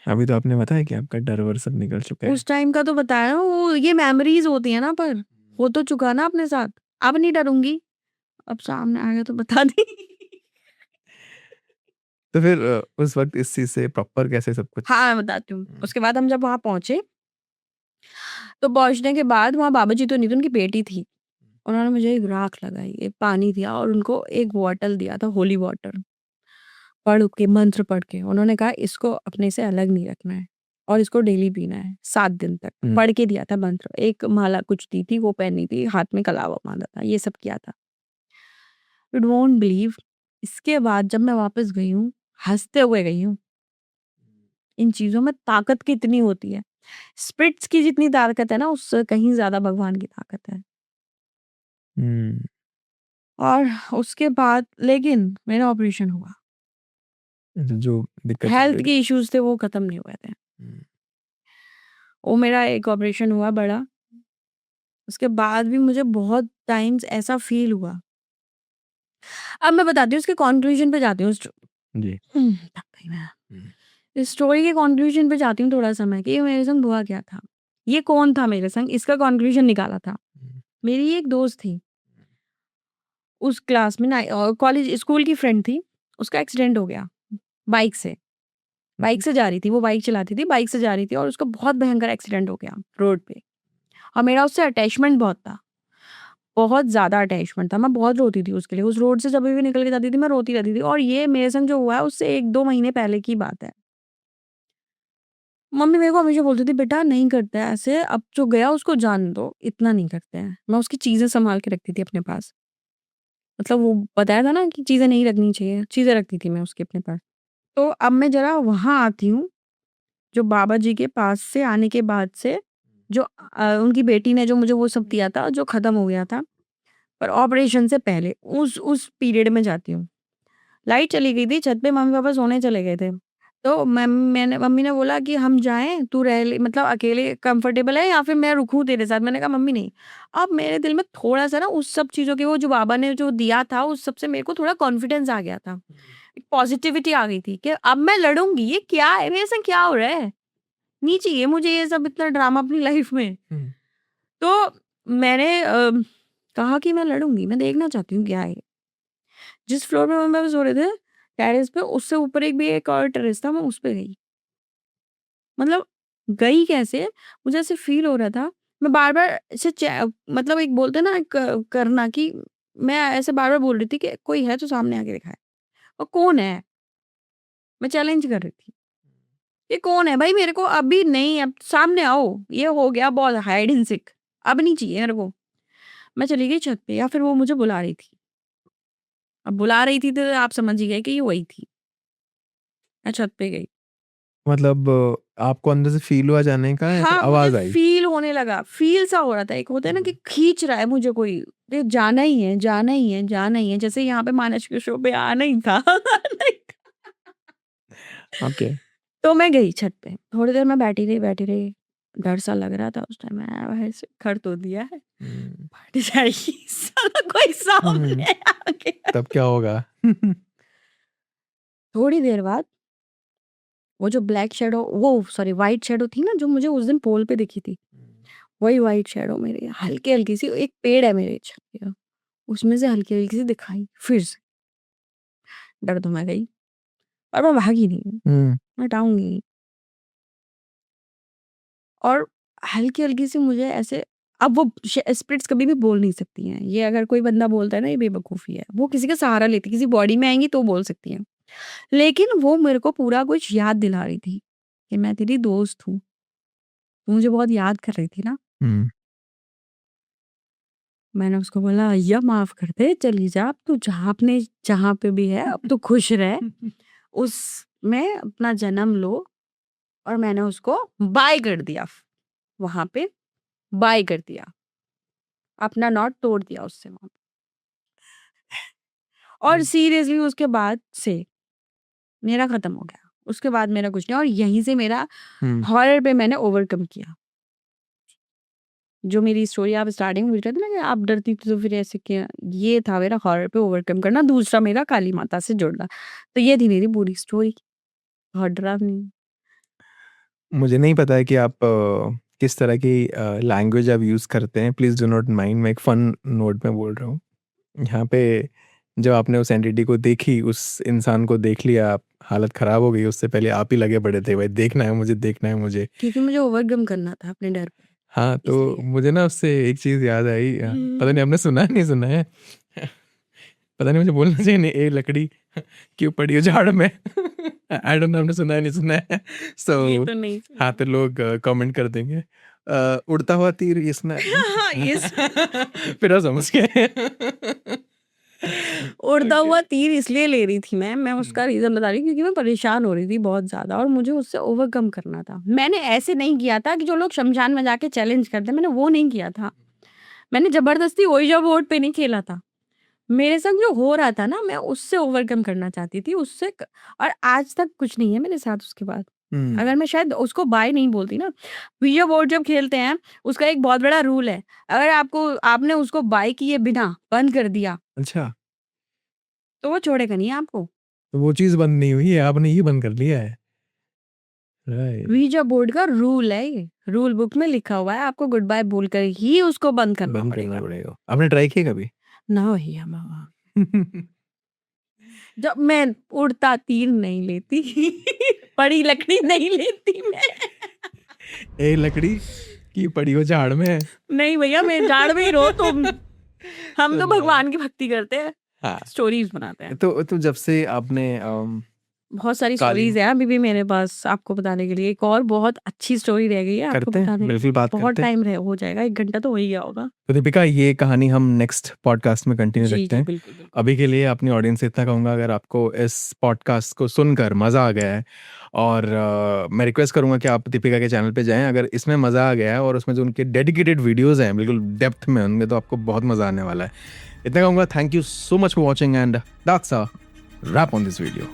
अभी तो आपने बताया कि आपका डर-वर सब निकल चुका है। उस टाइम का तो बताया ना, वो ये मेमोरीज होती है ना, पर हो तो चुका ना अपने साथ। अब नहीं डरूंगी, अब सामने आ गया तो बता दी। तो फिर उस वक़्त इस चीज़ से प्रॉपर कैसे सब कुछ? हाँ, मैं बताती हूँ। हुँ। उसके बाद हम जब वहाँ पहुँचे, तो पहुँचने के बाद वहाँ बाबा जी तो नहीं थे, उनकी बेटी थी। उन्होंने मुझे एक राख लगाई, एक पानी दिया और उनको एक बॉटल दिया था, होली वाटर। पढ़ के, मंत्र पढ़ के उन्होंने कहा इसको अपने से अलग नहीं रखना है और इसको डेली पीना है 7 दिन तक। हुँ। पढ़ के दिया था मंत्र, एक माला कुछ दी थी, वो पहनी थी, हाथ में कलावा बाँधा था, ये सब किया था। यू डोंट बिलीव, इसके बाद जब मैं वापस गई हूँ, हँसते हुए गई हूँ। इन चीज़ों में ताकत कितनी होती है। स्पिरिट्स की जितनी ताकत है ना, उससे कहीं ज़्यादा भगवान की ताकत है। हुँ। और उसके बाद लेकिन मेरा ऑपरेशन हुआ। जो दिक्कत चल हेल्थ रही थी। के इश्यूज़ थे वो खत्म नहीं हुए थे। हुँ। वो मेरा एक ऑपरेशन हुआ बड़ा, उसके बाद भी मुझे बहुत टाइम्स ऐसा फ़ील हुआ। अब मैं बताती हूँ, इसके कॉन्क्लूज़न पे जाती हूँ। जी। थक गई मैं। हुँ। इस स्टोरी के कॉन्क्लूज़न पे जाती हूँ थोड़ा-सा मैं, कि ये मेरे संग हुआ क्या था? ये कौन था मेरे संग? इसका कॉन्क्लूज़न निकाला था। हुँ। मेरी एक दोस्त थी, उस क्लास में ना, कॉलेज स्कूल की फ्रेंड थी, उसका एक्सीडेंट हो गया बाइक से। बाइक से जा रही थी, वो बाइक चलाती थी, बाइक से जा रही थी और उसका बहुत भयंकर एक्सीडेंट हो गया रोड पे। और मेरा उससे अटैचमेंट बहुत था, बहुत ज़्यादा अटैचमेंट था, मैं बहुत रोती थी उसके लिए। उस रोड से जभी भी निकल के जाती थी, मैं रोती रहती थी और ये मेरे संग जो हुआ है उससे 1-2 महीने पहले की बात है। मम्मी मेरे को हमेशा बोलती थी, "बेटा नहीं करते हैं ऐसे, अब जो गया उसको जाने दो, इतना नहीं करते हैं।" मैं उसकी चीज़ें सँभाल के रखती थी अपने पास। मतलब वो बताया था ना कि चीज़ें नहीं रखनी चाहिए, चीज़ें रखती थी मैं उसके अपने पास। तो अब मैं ज़रा वहाँ आती हूँ, जो बाबा जी के पास से आने के बाद से जो उनकी बेटी ने जो मुझे वो सब दिया था, जो ख़त्म हो गया था, पर ऑपरेशन से पहले उस पीरियड में जाती हूँ। लाइट चली गई थी, छत पे मम्मी-पापा सोने चले गए थे। तो मैंने मम्मी ने बोला कि हम जाएँ, तू रह ले, मतलब अकेले कंफर्टेबल है या फिर मैं रुकूँ तेरे साथ? मैंने कहा मम्मी नहीं। अब मेरे दिल में थोड़ा-सा ना उस सब चीज़ों के, वो जो बाबा ने जो दिया था, उस सब से मेरे को थोड़ा कॉन्फिडेंस आ गया था। एक पॉजिटिविटी आ गई थी कि अब मैं लड़ूँगी, ये क्या है? मेरे संग क्या हो रहा है? नहीं चाहिए मुझे ये सब इतना ड्रामा अपनी लाइफ में। हुँ। तो मैंने कहा कि मैं लड़ूँगी, मैं देखना चाहती हूँ क्या है। जिस फ्लोर पे मम्मी-पापा सो रहे थे, टेरेस पे, उससे ऊपर एक और टेरेस था, मैं उस पे गई। मतलब गई कैसे? मुझे ऐसे फ़ील हो रहा था, मैं बार-बार ऐसे मतलब एक बोलते हैं ना करना कि मैं ऐसे बार-बार बोल रही थी कि कोई है तो सामने आके दिखाए। और कौन है? मैं चैलेंज कर रही थी। ये कौन है भाई? मेरे को अभी नहीं, अब सामने आओ, ये हो गया बहुत हाइड एंड सीक, अब नहीं चाहिए मेरे को। मैं चली गई छत पे, या फिर वो मुझे बुला रही थी। अब बुला रही थी तो आप समझ ही गए कि ये वही थी। मैं छत पे गई। मतलब आपको अंदर से फ़ील हुआ जाने का या फिर हाँ, मुझे आवाज़ आई? फ़ील होने लगा, फ़ील सा हो रहा था। एक होता है ना कि खींच रहा है मुझे कोई, ये जाना ही है, जाना ही है, जाना ही है। जैसे यहाँ पे मानस के शो पे आना ही था। ओके। तो मैं गई छत पे, थोड़ी देर मैं बैठी रही। डर सा लग रहा था उस टाइम, मैं ऐसे कर तो दिया है, हुँ। फट जाएगी, साला कोई हुँ, सामने आ गया। तब क्या होगा? थोड़ी देर बाद वो जो ब्लैक शैडो, वो सॉरी व्हाइट शैडो थी ना, जो मुझे उस दिन पोल पे दिखी थी, वही व्हाइट शैडो मेरे हल्की-हल्की सी, एक पेड़ है मेरे छत पे, उसमें से हल्की-हल्की सी दिखाई फिर से। डर तो मैं गई, पर मैं भागी नहीं, हुँ, मैं हटाऊँगी नहीं। और हल्की-हल्की सी मुझे ऐसे, अब वो स्पिरिट्स कभी भी बोल नहीं सकती हैं। ये अगर कोई बंदा बोलता है ना, ये बेवकूफ़ी है। वो किसी का सहारा लेती, किसी बॉडी में आएँगी तो बोल सकती हैं। लेकिन वो मेरे को पूरा कुछ याद दिला रही थी कि मैं तेरी दोस्त हूँ। तू मुझे बहुत याद कर रही थी ना। हुँ। मैंने उसको बोला, "अय्या माफ़ कर दे, चली जा अब तू, जहाँ पे भी है, अब तू खुश रह। उसमें अपना जन्म लो।" और मैंने उसको बाय कर दिया। वहाँ पे बाय कर दिया। अपना नॉट तोड़ दिया उससे वहाँ पे। और सीरियसली उसके बाद से मेरा खत्म हो गया। उसके बाद मेरा कुछ नहीं, और यहीं से मेरा हुँ, हॉरर पे मैंने ओवरकम किया। जो मेरी स्टोरी आप स्टार्टिंग में पूछ रहे थे ना कि आप डरती थी तो फिर ऐसे किया, ये था मेरा हॉरर पे ओवरकम करना। दूसरा मेरा काली माता से जुड़ना। तो ये थी मेरी पूरी स्टोरी। बहुत डरावनी। मुझे नहीं पता है कि आप किस तरह की लैंग्वेज आप यूज़ करते हैं। प्लीज़ डू नॉट माइंड, मैं एक फ़न नोट में बोल रहा हूँ। यहाँ पे जब आपने उस एंटिटी को देखी, उस इंसान को देख लिया, आप हालत ख़राब हो गई, उससे पहले आप ही लगे पड़े थे, भाई देखना है मुझे, देखना है मुझे। क्योंकि मुझे ओवरकम करना था अपने डर पे, हाँ, तो इसलिए। मुझे ना उससे एक चीज़ याद आई, पता नहीं आपने सुना है नहीं सुना है? पता नहीं मुझे बोलना चाहिए नहीं, "ए लकड़ी क्यों पड़ी हो झाड़ में?" आई डोंट नो आपने सुना है नहीं सुना है? ये सो तो नहीं हाँ, सुना। तो लोग कमेंट कर देंगे। उड़ता हुआ तीर ये सुना है? हाँ, ये फिर आप समझ गए। उड़ता ओके। हुआ तीर इसलिए ले रही थी मैं हुँ, उसका रीज़न बता रही हूँ क्योंकि मैं परेशान हो रही थी बहुत ज़्यादा, और मुझे उससे ओवरकम करना था। मैंने ऐसे नहीं किया था कि जो लोग शमशान में जाके चैलेंज करते हैं, मैंने वो नहीं किया था। मैंने ज़बरदस्ती ओइजा बोर्ड पे नहीं खेला था। मेरे संग जो हो रहा था ना, मैं उससे ओवरकम करना चाहती थी, उससे क और आज तक कुछ नहीं है मेरे साथ उसके बाद। हुँ, अगर मैं शायद उसको बाय नहीं बोलती ना, ouija बोर्ड जब खेलते हैं, उसका एक बहुत बड़ा रूल है। अगर आपने उसको बाय किए बिना बंद कर दिया, अच्छा, तो वो छोड़ेगा नहीं आपको। तो वो चीज़ बंद नहीं हुई है, आपने ये बंद कर लिया है। राइट, ouija बोर्ड का रूल है ये, रूल बुक में लिखा हुआ है, आपको गुड बाय बोलकर ही उसको बंद करना बंद करना पड़ेगा। पड़ेगा। आपने ट्राई किया कभी? ना भैया बाबा, जब मैं उड़ता तीर नहीं लेती, बड़ी लकड़ी नहीं लेती मैं। ए लकड़ी की पड़ी हो झाड़ में। नहीं भैया, मेरे झाड़ में ही रहो तुम। हम तो सुंदर। भगवान की भक्ति करते हैं, हाँ, स्टोरीज़ बनाते हैं। तो जब से आपने बहुत सारी काली स्टोरीज़ हैं अभी भी मेरे पास आपको बताने के लिए। एक और बहुत अच्छी स्टोरी रह गई है आपको करते हैं, बताने की। बिल्कुल बात बहुत करते हैं। टाइम रह हो जाएगा, 1 घंटा तो हो ही गया होगा। तो दीपिका ये कहानी हम नेक्स्ट पॉडकास्ट में कंटिन्यू जी, रखते जी, हैं। बिल्कुल, बिल्कुल। अभी के लिए अपनी ऑडियंस से इतना कहूँगा, अगर आपको इस पॉडकास्ट को सुनकर मज़ा आ गया है और मैं रिक्वेस्ट करूँगा कि आप दीपिका के चैनल पे जाएँ। अगर इसमें मज़ा आ गया है और उसमें जो उनके डेडिकेटेड वीडियोज़ हैं बिल्कुल डेप्थ में, उनमें तो आपको बहुत मज़ा आने वाला है। इतना कहूँगा, thank you so much for watching and that's a wrap on this video.